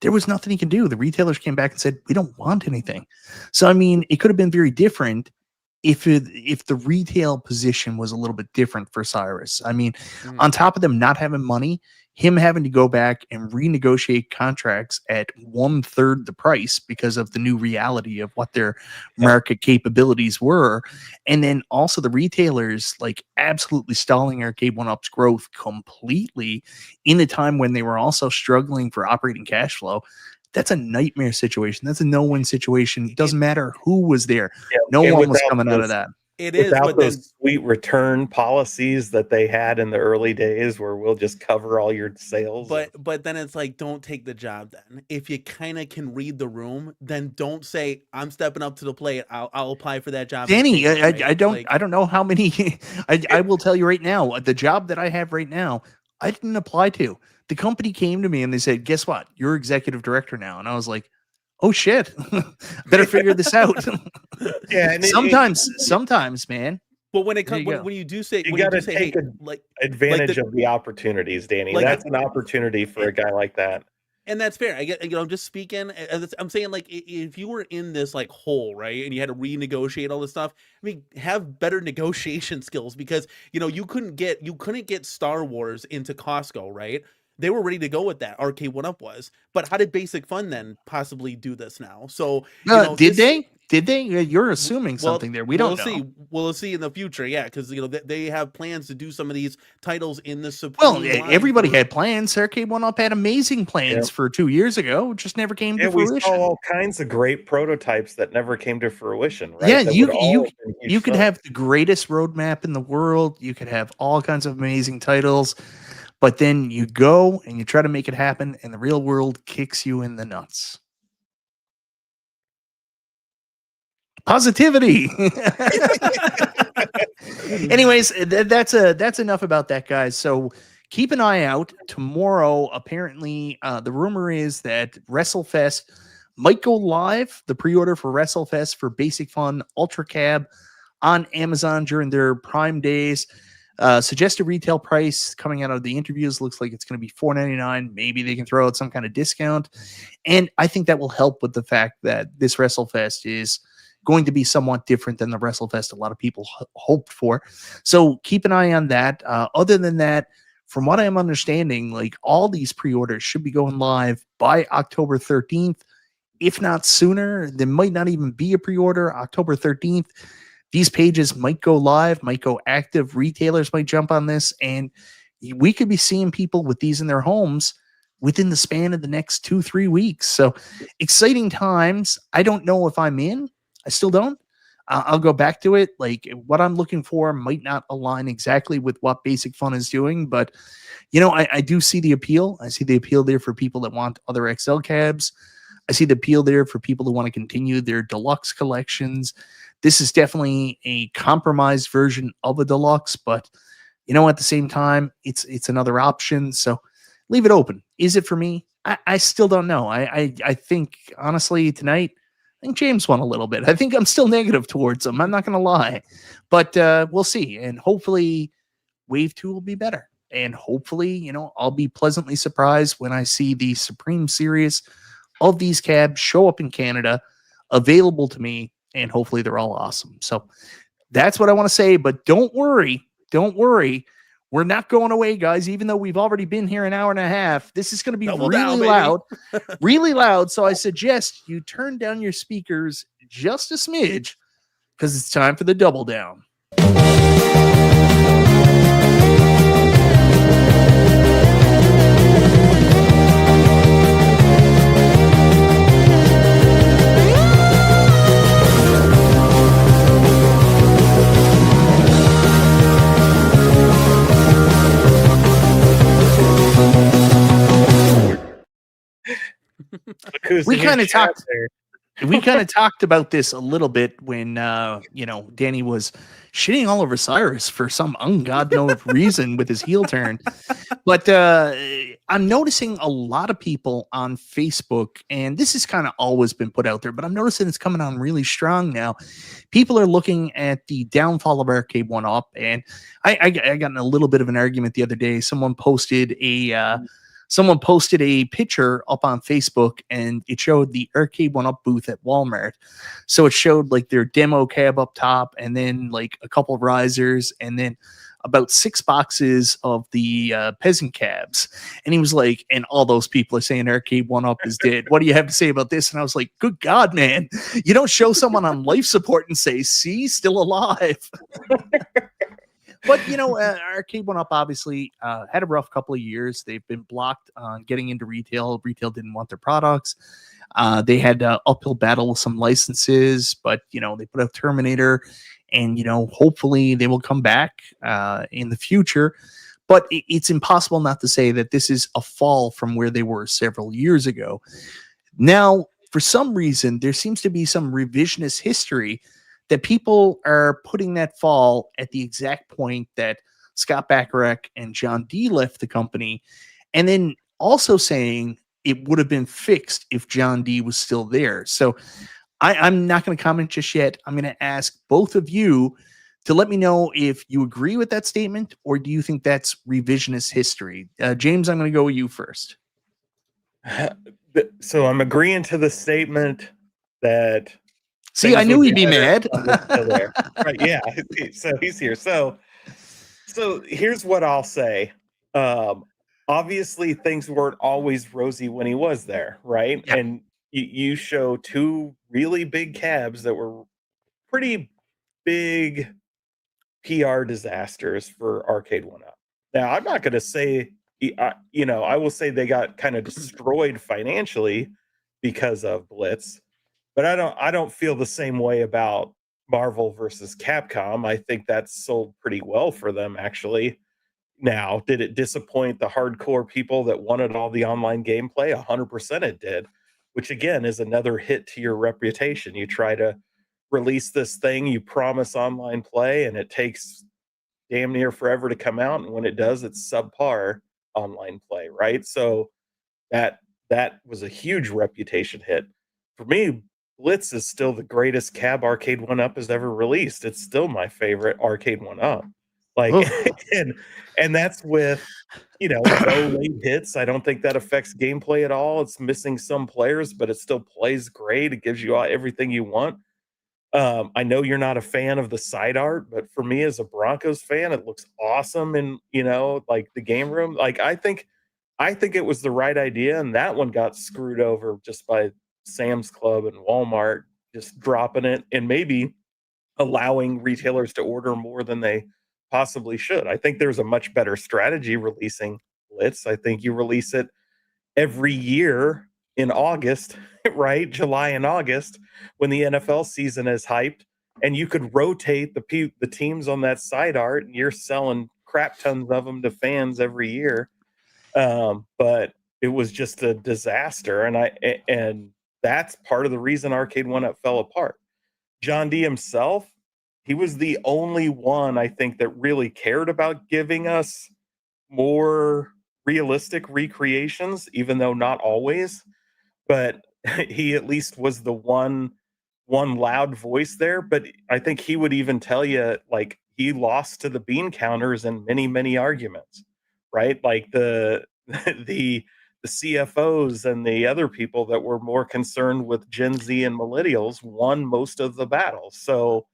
There was nothing he could do. The retailers came back and said, "We don't want anything." So I mean, it could have been very different if the retail position was a little bit different for Cyrus. I mean, on top of them not having money, him having to go back and renegotiate contracts at 1/3 the price because of the new reality of what their market capabilities were. And then also the retailers like absolutely stalling Arcade1Up's growth completely in a time when they were also struggling for operating cash flow. That's a nightmare situation. That's a no-win situation. It doesn't matter who was there. Yeah, No and one was without coming out of those- that. It is, Without but then those sweet return policies that they had in the early days where we'll just cover all your sales. but then it's like, don't take the job then. If you kind of can read the room, then don't say I'm stepping up to the plate. I'll apply for that job. and Danny, take it, I right? don't Like, I don't know how many I will tell you right now, the job that I have right now, I didn't apply to. The company came to me and they said, "Guess what? You're executive director now." And I was like, "Oh shit. Better figure this out." Yeah, and sometimes, man. but when it There comes you go. when you do say You when you gotta do say take hey, like advantage of the opportunities, Danny. like- That's an opportunity for a guy like that. and that's fair. I get, I'm just speaking. I'm saying, like, if you were in this like hole, right, and you had to renegotiate all this stuff, I mean, have better negotiation skills because you couldn't get Star Wars into Costco, right? They were ready to go with that. Arcade1Up was, but how did Basic Fun then possibly do this now? So Did they? Did they? You're assuming something there. We don't know. See. We'll see in the future, yeah, because they have plans to do some of these titles in the Supreme. Well, line everybody for- had plans. Arcade1Up had amazing plans for 2 years ago. Just never came to we fruition. saw all kinds of great prototypes that never came to fruition, right? Yeah, That you would all have been huge you could fun. have the greatest roadmap in the world. You could have all kinds of amazing titles, but then you go and you try to make it happen, and the real world kicks you in the nuts. Positivity. Anyways, that's enough about that, guys. So keep an eye out tomorrow. Apparently, the rumor is that WrestleFest might go live. The pre-order for WrestleFest for Basic Fun Ultra Cab on Amazon during their Prime days. Suggested retail price coming out of the interviews looks like it's going to be $4.99. Maybe they can throw out some kind of discount, and I think that will help with the fact that this WrestleFest is going to be somewhat different than the WrestleFest a lot of people hoped for. So keep an eye on that. Other than that, from what I'm understanding, like all these pre-orders should be going live by October 13th, if not sooner. There might not even be a pre-order October 13th. These pages might go live, might go active. Retailers might jump on this, and we could be seeing people with these in their homes within the span of the next 2-3 weeks. So exciting times. I don't know if I'm in. I still don't. I'll go back to it. Like what I'm looking for might not align exactly with what Basic Fun is doing, but I do see the appeal. I see the appeal there for people that want other XL cabs. I see the appeal there for people who want to continue their deluxe collections. This is definitely a compromised version of a deluxe, but at the same time, it's another option. So leave it open. Is it for me? I still don't know. I think honestly tonight, I think James won a little bit. I think I'm still negative towards him. I'm not going to lie, but we'll see. And hopefully Wave 2 will be better. And hopefully, I'll be pleasantly surprised when I see the Supreme series of these cabs show up in Canada, available to me, and hopefully they're all awesome. So that's what I want to say, but don't worry. We're not going away, guys, even though we've already been here an hour and a half. This is going to be Double really down, loud, really loud. So I suggest you turn down your speakers just a smidge because it's time for the double down. We kind of talked. We kind of talked about this a little bit when Danny was shitting all over Cyrus for some ungodknown reason with his heel turn. But I'm noticing a lot of people on Facebook, and this has kind of always been put out there, but I'm noticing it's coming on really strong now. People are looking at the downfall of Arcade1Up, and I got in a little bit of an argument the other day. Someone posted a picture up on Facebook, and it showed the Arcade1Up booth at Walmart. So it showed like their demo cab up top, and then like a couple of risers, and then about 6 boxes of the peasant cabs. And he was like, and all those people are saying Arcade1Up is dead. What do you have to say about this? And I was like, good God, man. You don't show someone on life support and say, see, still alive. But, Arcade1Up obviously had a rough couple of years. They've been blocked on getting into retail. Retail didn't want their products. They had an uphill battle with some licenses, but, they put out Terminator, and, hopefully they will come back in the future. But it's impossible not to say that this is a fall from where they were several years ago. Now, for some reason, there seems to be some revisionist history that people are putting that fall at the exact point that Scott Bacharach and John D left the company, and then also saying it would have been fixed if John D was still there. So I'm not going to comment just yet. I'm going to ask both of you to let me know if you agree with that statement, or do you think that's revisionist history? James, I'm going to go with you first. So I'm agreeing to the statement that. See, I knew he'd be mad. There. Right, yeah. So he's here. So here's what I'll say. Obviously, things weren't always rosy when he was there, right? Yeah. And you show 2 really big cabs that were pretty big PR disasters for Arcade1Up. Now, I'm not going to say, I will say they got kind of destroyed financially because of Blitz. But I don't feel the same way about Marvel versus Capcom. I think that's sold pretty well for them, actually. Now, did it disappoint the hardcore people that wanted all the online gameplay? 100% it did, which again is another hit to your reputation. You try to release this thing, you promise online play, and it takes damn near forever to come out. And when it does, it's subpar online play, right? So that was a huge reputation hit. For me, Blitz is still the greatest cab Arcade1Up has ever released. It's still my favorite Arcade1Up. Like, and that's with, no late hits. I don't think that affects gameplay at all. It's missing some players, but it still plays great. It gives you everything you want. I know you're not a fan of the side art, but for me as a Broncos fan, it looks awesome. And, like the game room, like I think it was the right idea. And that one got screwed over just by Sam's Club and Walmart just dropping it and maybe allowing retailers to order more than they possibly should. I think there's a much better strategy releasing Blitz. I think you release it every year in August, right? July and August, when the NFL season is hyped, and you could rotate the teams on that side art, and you're selling crap tons of them to fans every year. But it was just a disaster, and that's part of the reason Arcade1Up fell apart. John D himself, he was the only one I think that really cared about giving us more realistic recreations, even though not always. But he at least was the one loud voice there. But I think he would even tell you, like, he lost to the bean counters in many arguments, right? Like the CFOs and the other people that were more concerned with Gen Z and millennials won most of the battles. So,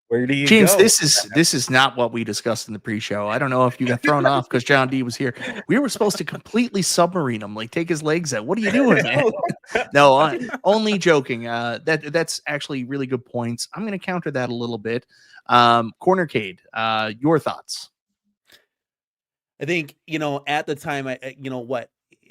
where do you James, go? this is not what we discussed in the pre-show. I don't know if you got thrown off because John D was here. We were supposed to completely submarine him, like take his legs out. What are you doing, man? No, only joking. That's actually really good points. I'm going to counter that a little bit. Countercade, your thoughts? I think, at the time,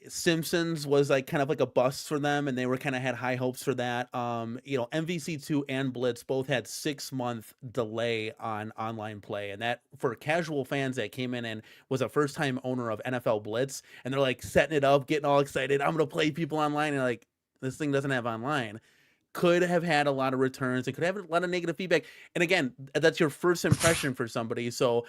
Simpsons was like kind of like a bust for them, and they were kind of had high hopes for that. MVC2 and Blitz both had 6-month delay on online play, and that for casual fans that came in and was a first time owner of NFL Blitz, and they're like setting it up, getting all excited. I'm gonna play people online, and like, this thing doesn't have online. Could have had a lot of returns. It could have a lot of negative feedback. And again, that's your first impression for somebody. So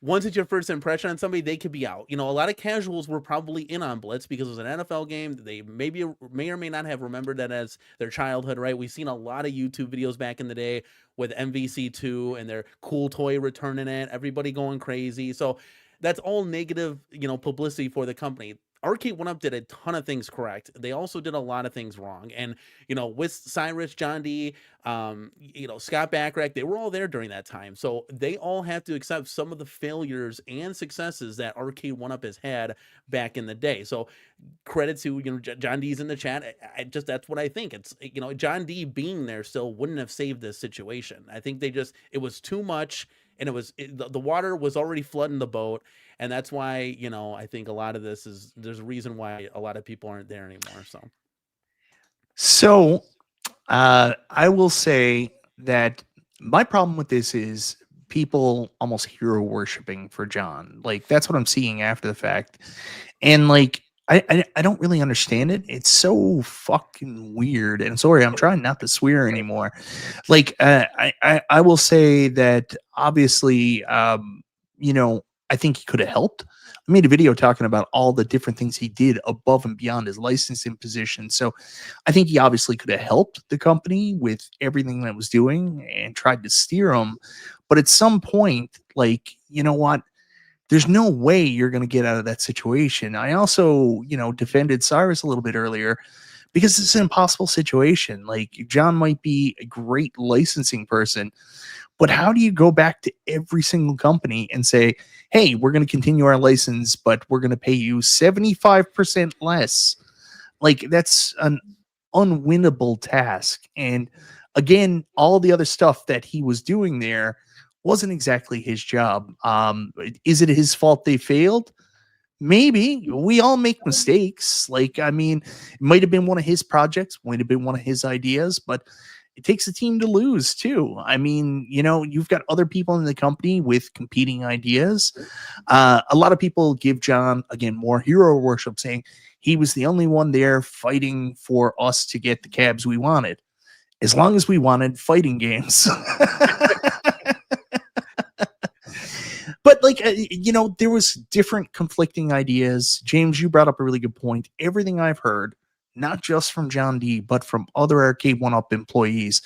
once it's your first impression on somebody, they could be out. A lot of casuals were probably in on Blitz because it was an NFL game. They may or may not have remembered that as their childhood, right? We've seen a lot of YouTube videos back in the day with MVC2 and their cool toy returning it, everybody going crazy. So that's all negative, publicity for the company. Arcade1Up did a ton of things correct. They also did a lot of things wrong. And, with Cyrus, John D, Scott Backrack, they were all there during that time. So they all have to accept some of the failures and successes that Arcade1Up has had back in the day. So credit to, John D's in the chat. That's what I think. It's, John D being there still wouldn't have saved this situation. I think it was too much, and the water was already flooding the boat. And that's why, I think a lot of this there's a reason why a lot of people aren't there anymore. So I will say that my problem with this is people almost hero worshiping for John. Like, that's what I'm seeing after the fact. And like, I don't really understand it. It's so fucking weird. And sorry, I'm trying not to swear anymore. Like, I will say that obviously, I think he could have helped. I made a video talking about all the different things he did above and beyond his licensing position. So I think he obviously could have helped the company with everything that it was doing and tried to steer them. But at some point, like, you know what? There's no way you're going to get out of that situation. I also, defended Cyrus a little bit earlier because it's an impossible situation. Like, John might be a great licensing person, but how do you go back to every single company and say, hey, we're going to continue our license, but we're going to pay you 75% less? Like, that's an unwinnable task. And again, all the other stuff that he was doing there wasn't exactly his job. Is it his fault they failed? Maybe. We all make mistakes. Like, I mean, it might have been one of his projects, might have been one of his ideas, but it takes a team to lose too. I mean, you've got other people in the company with competing ideas. A lot of people give John, again, more hero worship, saying he was the only one there fighting for us to get the cabs we wanted, as long as we wanted fighting games. But like, there was different conflicting ideas. James, you brought up a really good point. Everything I've heard, not just from John D, but from other Arcade1Up employees,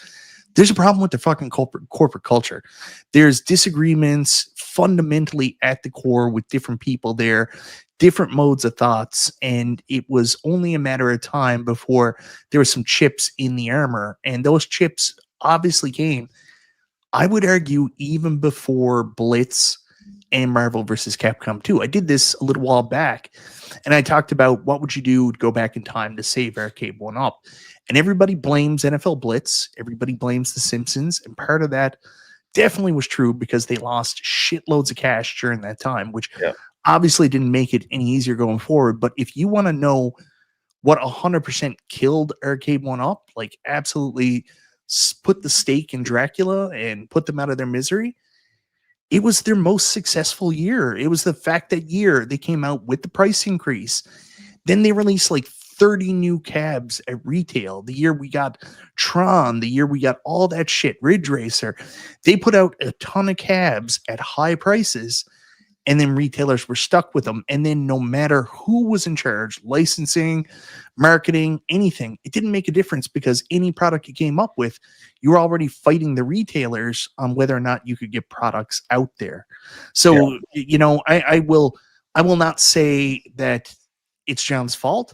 there's a problem with the fucking corporate culture. There's disagreements fundamentally at the core with different people there, different modes of thoughts, and it was only a matter of time before there were some chips in the armor, and those chips obviously came, I would argue, even before Blitz and Marvel vs. Capcom 2. I did this a little while back, and I talked about what would you do to go back in time to save Arcade1Up. And everybody blames NFL Blitz. Everybody blames The Simpsons. And part of that definitely was true because they lost shitloads of cash during that time, which obviously didn't make it any easier going forward. But if you want to know what 100% killed Arcade1Up, like absolutely put the stake in Dracula and put them out of their misery, it was their most successful year. It was the fact that year they came out with the price increase. Then they released like 30 new cabs at retail. The year we got Tron, the year we got all that shit, Ridge Racer. They put out a ton of cabs at high prices, and then retailers were stuck with them. And then no matter who was in charge, licensing, marketing, anything, it didn't make a difference because any product you came up with, you were already fighting the retailers on whether or not you could get products out there. So, I will not say that it's John's fault.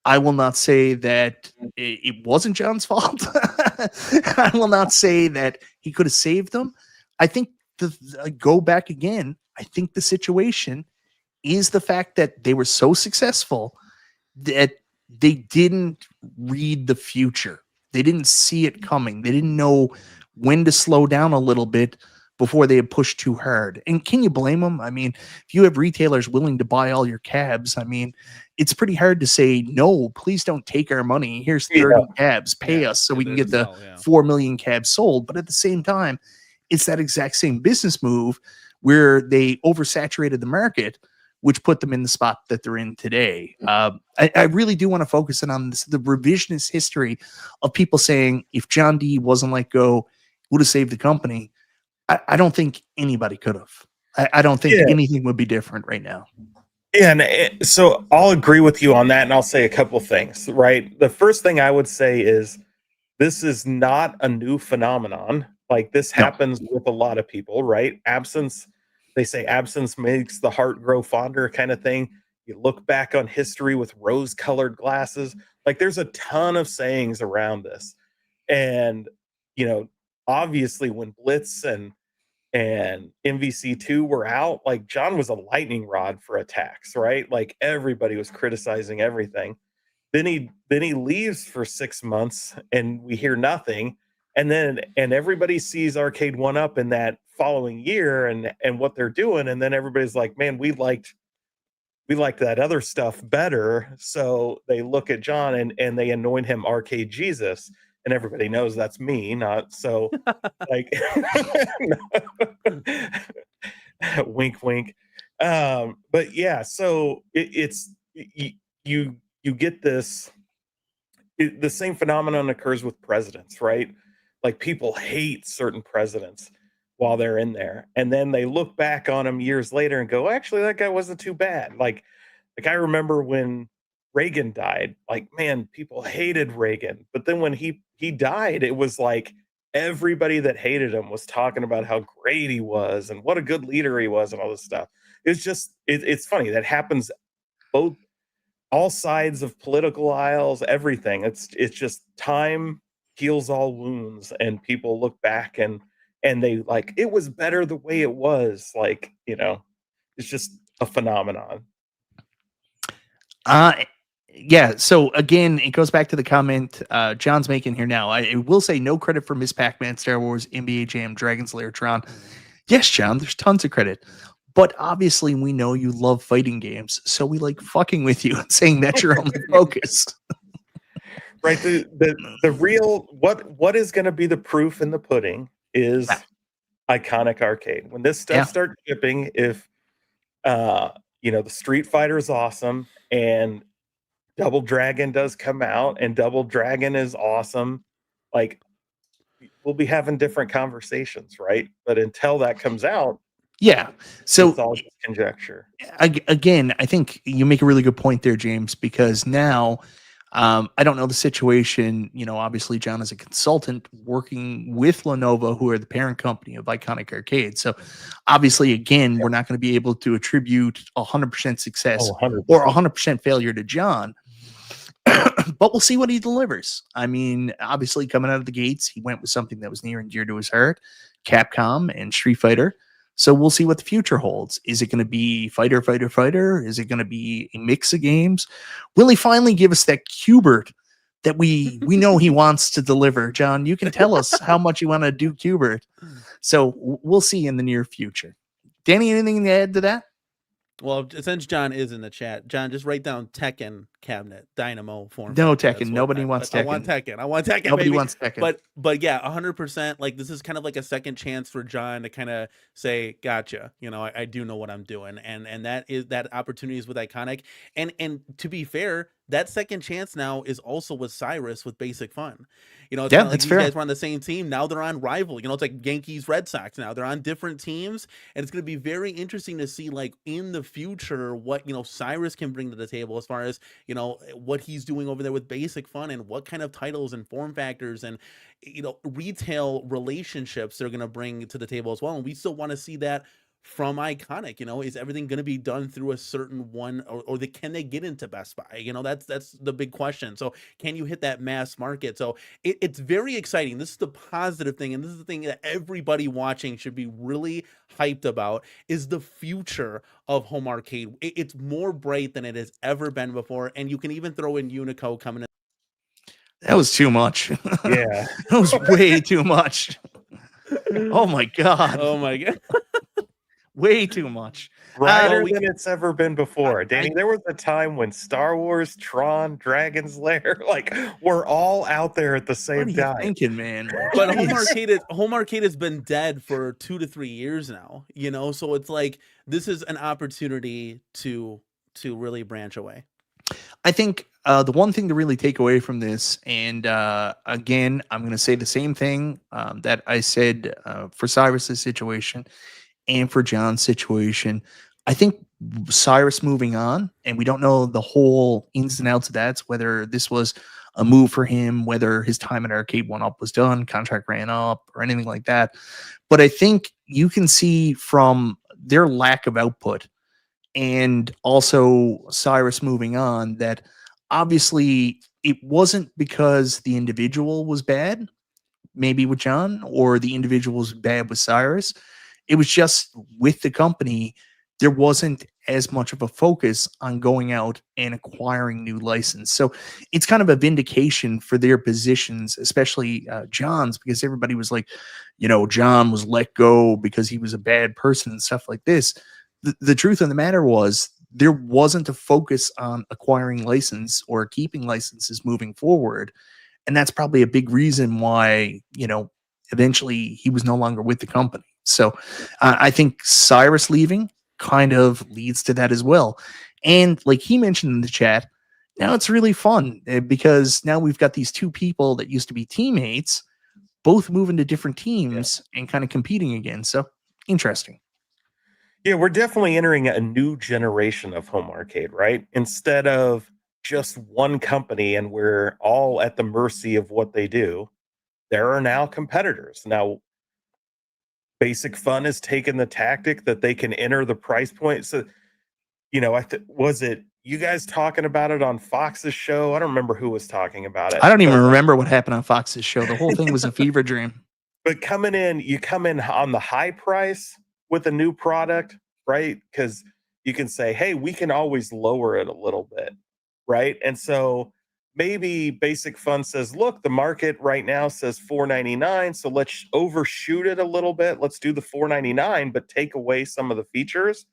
I will not say that it wasn't John's fault. I will not say that he could have saved them. I think go back again. I think the situation is the fact that they were so successful that they didn't read the future. They didn't see it coming. They didn't know when to slow down a little bit before they had pushed too hard. And can you blame them? I mean, if you have retailers willing to buy all your cabs, I mean, it's pretty hard to say, no, please don't take our money. Here's 30 cabs, pay us so we can get the 4 million cabs sold. But at the same time, it's that exact same business move where they oversaturated the market, which put them in the spot that they're in today. I really do want to focus in on this, the revisionist history of people saying if John D wasn't let go, would have saved the company. I don't think anybody could have. I don't think anything would be different right now. Yeah, and so I'll agree with you on that, and I'll say a couple things, right? The first thing I would say is this is not a new phenomenon. Like, this happens with a lot of people, right? They say absence makes the heart grow fonder kind of thing. You look back on history with rose-colored glasses. Like, there's a ton of sayings around this. And you know, obviously when Blitz and MVC2 were out, like John was a lightning rod for attacks, right? Like everybody was criticizing everything. Then he leaves for 6 months and we hear nothing. And everybody sees Arcade1Up in that following year and what they're doing. And then everybody's like, man, we liked that other stuff better. So they look at John and they anoint him Arcade Jesus. And everybody knows that's me, not so like wink, wink. But yeah, so you get this. The same phenomenon occurs with presidents, right? Like people hate certain presidents while they're in there, and then they look back on them years later and go, actually, that guy wasn't too bad. Like I remember when Reagan died, like, man, people hated Reagan. But then when he died, it was like everybody that hated him was talking about how great he was and what a good leader he was and all this stuff. It's just it's funny that happens both all sides of political aisles, everything. It's just time heals all wounds, and people look back and they like it was better the way it was. Like, you know, it's just a phenomenon. Yeah, so again, it goes back to the comment John's making here now. I will say no credit for Miss Pac-Man, Star Wars, NBA Jam, Dragon's Lair, Tron. Yes, John, there's tons of credit. But obviously we know you love fighting games, so we like fucking with you and saying that's your only focus. Right. The real what is going to be the proof in the pudding is Iconic Arcade. When this stuff starts shipping, if you know, the Street Fighter is awesome and Double Dragon does come out and Double Dragon is awesome, like we'll be having different conversations, right? But until that comes out, yeah, so it's all just conjecture. Again, I think you make a really good point there, James, because now I don't know the situation. You know, obviously John is a consultant working with Lenovo, who are the parent company of Iconic Arcade. So obviously, again, we're not going to be able to attribute 100% success 100%. or 100% failure to John. But we'll see what he delivers. I mean, obviously, coming out of the gates, he went with something that was near and dear to his heart, Capcom and Street Fighter. So we'll see what the future holds. Is it going to be fighter, fighter, fighter? Is it going to be a mix of games? Will he finally give us that Qbert that we know he wants to deliver? John, you can tell us how much you want to do Qbert. So we'll see in the near future. Danny, anything to add to that? Well, since John is in the chat, John, just write down Tekken cabinet, Dynamo form. No Tekken. Nobody wants Tekken. I want Tekken. I want Tekken. Nobody baby. wants Tekken. But yeah, 100%. Like this is kind of like a second chance for John to kind of say, "Gotcha." You know, I do know what I'm doing, and that opportunity is with Iconic. And to be fair, that second chance now is also with Cyrus with Basic Fun. You know, it's yeah, like that's these fair. guys were on the same team. Now they're on rival. You know, it's like Yankees, Red Sox. Now they're on different teams, and it's going to be very interesting to see, like in the future, what Cyrus can bring to the table as far as what he's doing over there with Basic Fun and what kind of titles and form factors and retail relationships they're going to bring to the table as well. And we still want to see that from Iconic. Is everything going to be done through a certain one, or can they get into Best Buy? That's the big question. So can you hit that mass market? So it's very exciting. This is the positive thing, and this is the thing that everybody watching should be really hyped about, is the future of home arcade. It's more bright than it has ever been before, and you can even throw in Unico coming in. That was too much. Yeah. That was way too much. Oh my god. Oh my god. Way too much. Brighter than it's ever been before. Danny, there was a time when Star Wars, Tron, Dragon's Lair, like, we're all out there at the same time. What are you thinking, man? But home arcade has been dead for 2 to 3 years now. So it's like this is an opportunity to really branch away. I think the one thing to really take away from this, and again, I'm going to say the same thing that I said for Cyrus's situation and for John's situation. I think Cyrus moving on, and we don't know the whole ins and outs of that, whether this was a move for him, whether his time at Arcade1Up was done, contract ran up, or anything like that. But I think you can see from their lack of output and also Cyrus moving on that obviously it wasn't because the individual was bad, maybe with John, or the individual was bad with Cyrus. It was just with the company, there wasn't as much of a focus on going out and acquiring new license. So it's kind of a vindication for their positions, especially John's, because everybody was like, John was let go because he was a bad person and stuff like this. The truth of the matter was, there wasn't a focus on acquiring license or keeping licenses moving forward. And that's probably a big reason why, eventually he was no longer with the company. So I think Cyrus leaving kind of leads to that as well. And like he mentioned in the chat, now it's really fun because now we've got these two people that used to be teammates, both moving to different teams and kind of competing again. So interesting. Yeah, we're definitely entering a new generation of home arcade, right? Instead of just one company and we're all at the mercy of what they do, there are now competitors. Now, Basic Fun has taken the tactic that they can enter the price point. So, was it you guys talking about it on Fox's show? I don't remember who was talking about it. I don't even remember what happened on Fox's show. The whole thing was a fever dream. But you come in on the high price with a new product, right? Because you can say, hey, we can always lower it a little bit, right? And so maybe Basic Fun says, look, the market right now says $4.99, so let's overshoot it a little bit. Let's do the $4.99, but take away some of the features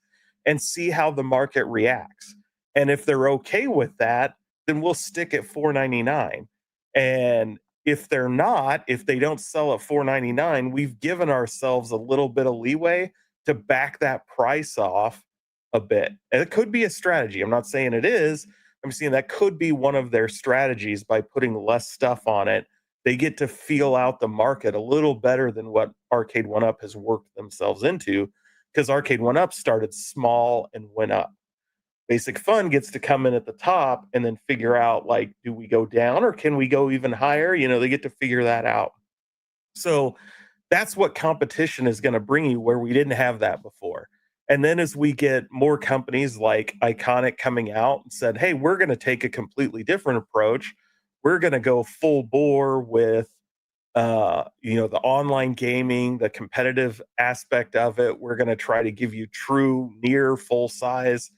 and see how the market reacts. And if they're okay with that, then we'll stick at $4.99. And if they're not, if they don't sell at $4.99, we've given ourselves a little bit of leeway to back that price off a bit. And it could be a strategy. I'm not saying it is. I'm saying that could be one of their strategies. By putting less stuff on it, they get to feel out the market a little better than what Arcade1Up has worked themselves into, because Arcade1Up started small and went up. Basic Fun gets to come in at the top and then figure out, like, do we go down or can we go even higher? They get to figure that out. So that's what competition is going to bring you, where we didn't have that before. And then as we get more companies like Iconic coming out and said, hey, we're going to take a completely different approach. We're going to go full bore with, the online gaming, the competitive aspect of it. We're going to try to give you true near full size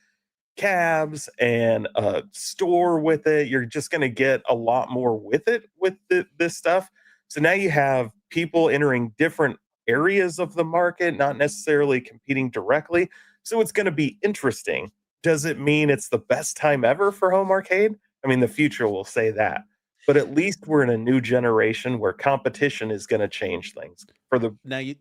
cabs and a store with it. You're just going to get a lot more with it with this stuff. So now you have people entering different areas of the market, not necessarily competing directly. So it's going to be interesting. Does it mean it's the best time ever for home arcade? I mean, the future will say that. But at least we're in a new generation where competition is going to change things for the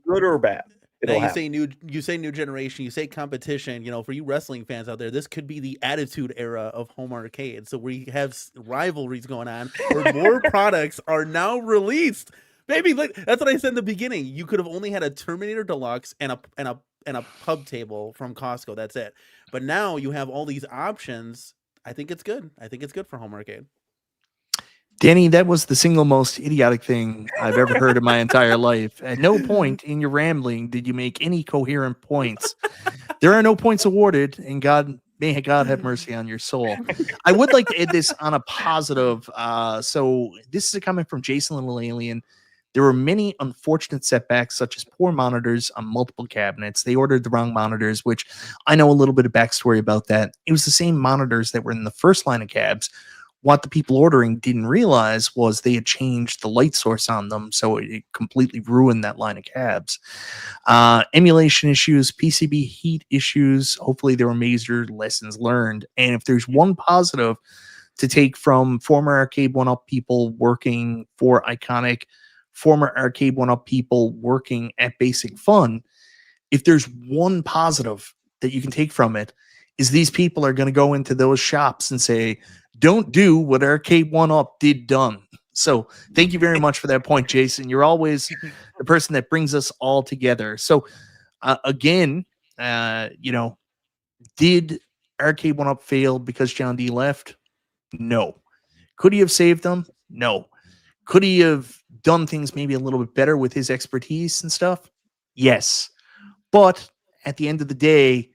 good or bad. Now you say new generation, you say competition, for you wrestling fans out there, this could be the attitude era of home arcade. So we have rivalries going on where more products are now released. Maybe that's what I said in the beginning. You could have only had a Terminator Deluxe and a pub table from Costco. That's it. But now you have all these options. I think it's good. I think it's good for home arcade. Danny, that was the single most idiotic thing I've ever heard in my entire life. At no point in your rambling did you make any coherent points. There are no points awarded, and may God have mercy on your soul. I would like to end this on a positive. So this is a comment from Jason Little Alien. There were many unfortunate setbacks, such as poor monitors on multiple cabinets. They ordered the wrong monitors, which I know a little bit of backstory about that. It was the same monitors that were in the first line of cabs. What the people ordering didn't realize was they had changed the light source on them, so it completely ruined that line of cabs. Emulation issues, PCB heat issues. Hopefully there were major lessons learned. And if there's one positive to take from former Arcade1Up people working for Iconic, former Arcade1Up people working at Basic Fun, if there's one positive that you can take from it, is these people are going to go into those shops and say, don't do what Arcade1Up did done. So thank you very much for that point, Jason. You're always the person that brings us all together. So again, did Arcade1Up fail because John D left? No. Could he have saved them? No. Could he have done things maybe a little bit better with his expertise and stuff? Yes. But at the end of the day,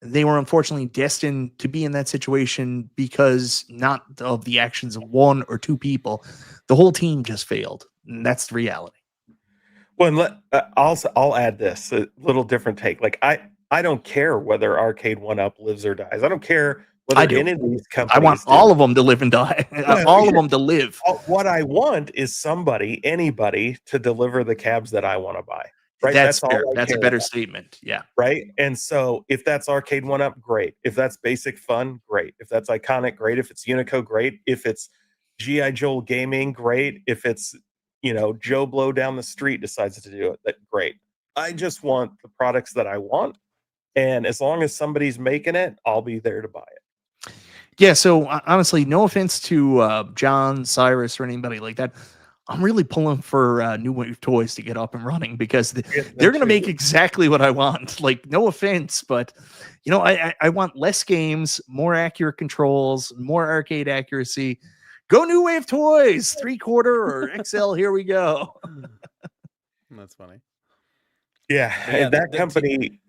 they were unfortunately destined to be in that situation because not of the actions of one or two people. The whole team just failed. And that's the reality. Well, and I'll add this a little different take. Like I don't care whether Arcade1Up lives or dies. I don't care whether I do. any of these I companies want all of them to live and die. Well, All of them to live. What I want is anybody to deliver the cabs that I want to buy. Right? That's all fair. I That's a care better about. statement. Yeah. Right. And so if that's Arcade1Up, great. If that's Basic Fun, great. If that's Iconic, great. If it's Unico, great. If it's G.I. Joel Gaming, great. If it's, Joe Blow down the street decides to do it, that great. I just want the products that I want. And as long as somebody's making it, I'll be there to buy it. Yeah. So honestly, no offense to John, Cyrus, or anybody like that. I'm really pulling for New Wave Toys to get up and running because they're going to make exactly what I want. Like, no offense, but I want less games, more accurate controls, more arcade accuracy. Go New Wave Toys, 3/4 or XL. Here we go. That's funny. Yeah, and that company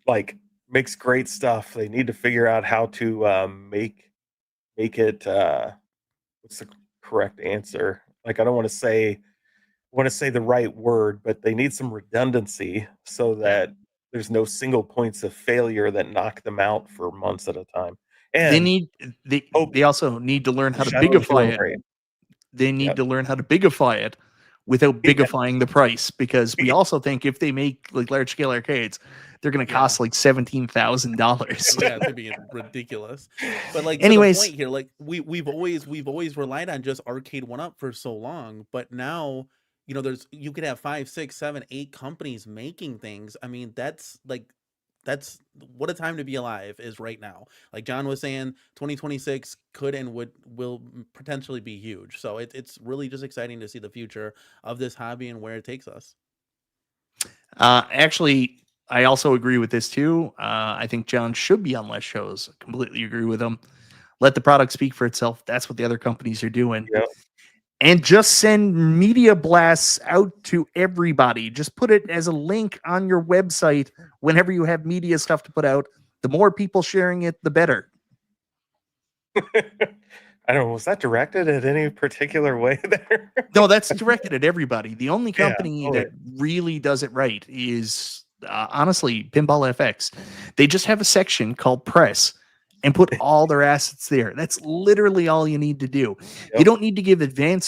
makes great stuff. They need to figure out how to make it. What's the correct answer? Like, I don't want to say the right word, but they need some redundancy so that there's no single points of failure that knock them out for months at a time. And they also need to learn how to bigify it. They need to learn how to bigify it without bigifying the price, because we also think if they make like large scale arcades, they're going to cost like $17,000. Yeah, to be ridiculous. But like, anyways, to the point here, like we've always relied on just Arcade1Up for so long, but now you could have 5, 6, 7, 8 companies making things. I mean, that's what a time to be alive is right now. Like John was saying, 2026 could and will potentially be huge. So it's really just exciting to see the future of this hobby and where it takes us. Actually, I also agree with this too. I think John should be on less shows. Completely agree with him. Let the product speak for itself. That's what the other companies are doing. Yep. And just send media blasts out to everybody. Just put it as a link on your website whenever you have media stuff to put out. The more people sharing it, the better. I don't know. Was that directed at any particular way there? No, that's directed at everybody. The only company that really does it right is, honestly, Pinball FX. They just have a section called Press and put all their assets there. That's literally all you need to do. Yep. You don't need to give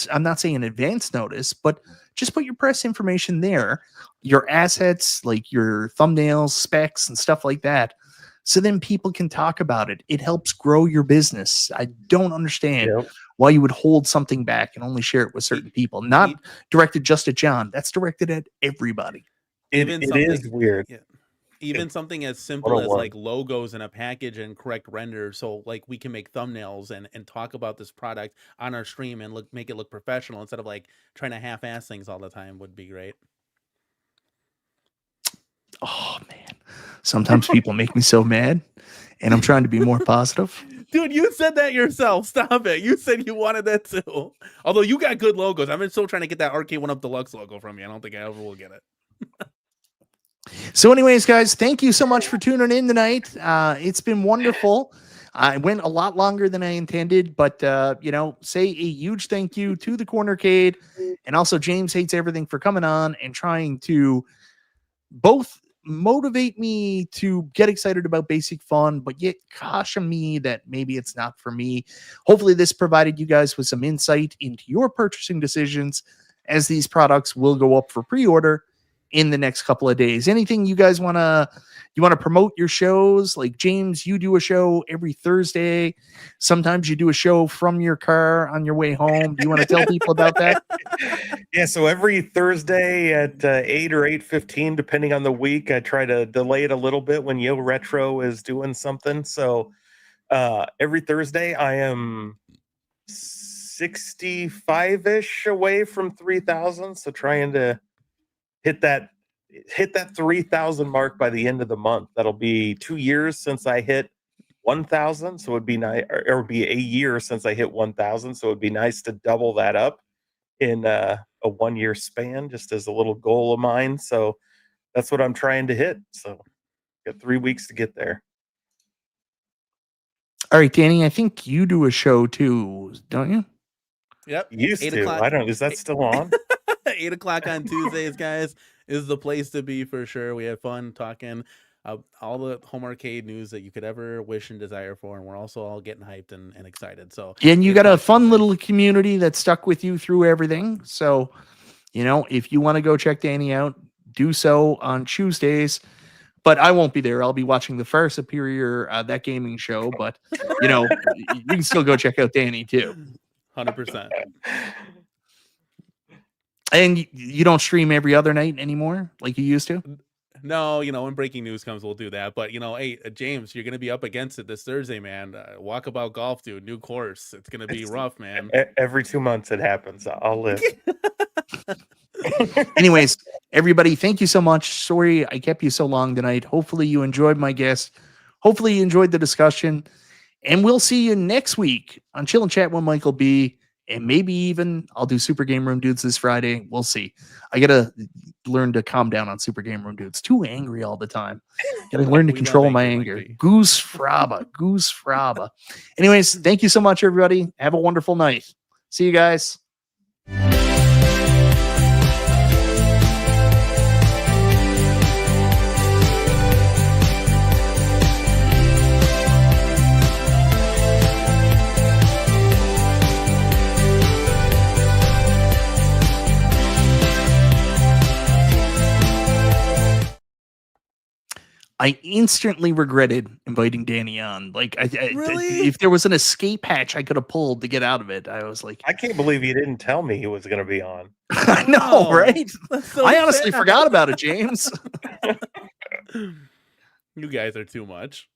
I'm not saying advance notice, but just put your press information there, your assets, like your thumbnails, specs, and stuff like that. So then people can talk about it. It helps grow your business. I don't understand why you would hold something back and only share it with certain people. Not directed just at John. That's directed at everybody. It is weird. Yeah. Even something as simple as like logos in a package and correct render, so like we can make thumbnails and talk about this product on our stream and make it look professional instead of like trying to half-ass things all the time would be great. Oh man, sometimes people make me so mad, and I'm trying to be more positive. Dude, you said that yourself. Stop it. You said you wanted that too. Although you got good logos. I'm still trying to get that Arcade1Up Deluxe logo from you. I don't think I ever will get it. So anyways, guys, thank you so much for tuning in tonight. It's been wonderful. I went a lot longer than I intended, but, say a huge thank you to the Countercade, and also James Hates Everything for coming on and trying to both motivate me to get excited about Basic Fun, but yet caution me that maybe it's not for me. Hopefully this provided you guys with some insight into your purchasing decisions, as these products will go up for pre-order in the next couple of days. Anything you guys want to promote your shows? Like James, you do a show every Thursday. Sometimes you do a show from your car on your way home. Do you want to tell people about that? Yeah, so every Thursday at 8 or 8:15, depending on the week, I try to delay it a little bit when Yo Retro is doing something. So every Thursday I am 65-ish away from 3,000. So trying to hit that 3,000 mark by the end of the month. That'll be 2 years since I hit 1,000. So it'd be nice, or it would be a year since I hit 1,000. So it'd be nice to double that up in a 1 year span, just as a little goal of mine. So that's what I'm trying to hit. So got 3 weeks to get there. All right, Danny, I think you do a show too, don't you? Yep. Used to. I don't. Is that still on? 8 o'clock on Tuesdays, guys, is the place to be for sure. We have fun talking all the home arcade news that you could ever wish and desire for, and we're also all getting hyped and excited. So, and you got a fun Tuesdays. little community that stuck with you through everything. So, you know, if you want to go check Danny out, do so on Tuesdays. But I won't be there. I'll be watching the Far Superior That Gaming Show. But, you know, you can still go check out Danny too. 100%. And you don't stream every other night anymore like you used to? No, you know, when breaking news comes, we'll do that. But, you know, hey, James, you're going to be up against it this Thursday, man. Walkabout Golf, dude. New course. It's going to be rough, man. Every 2 months it happens. I'll live. Anyways, everybody, thank you so much. Sorry I kept you so long tonight. Hopefully you enjoyed my guest. Hopefully you enjoyed the discussion. And we'll see you next week on Chill and Chat with Michael B. And maybe even I'll do Super Game Room Dudes this Friday. We'll see. I got to learn to calm down on Super Game Room Dudes. Too angry all the time. Got to learn to control my anger. Goose Fraba. Goose Fraba. Anyways, thank you so much, everybody. Have a wonderful night. See you guys. I instantly regretted inviting Danny on. Like, Really? if there was an escape hatch I could have pulled to get out of it, I was like, I can't believe you didn't tell me he was going to be on. I know, Wow. right? So I honestly sad. forgot about it, James. You guys are too much.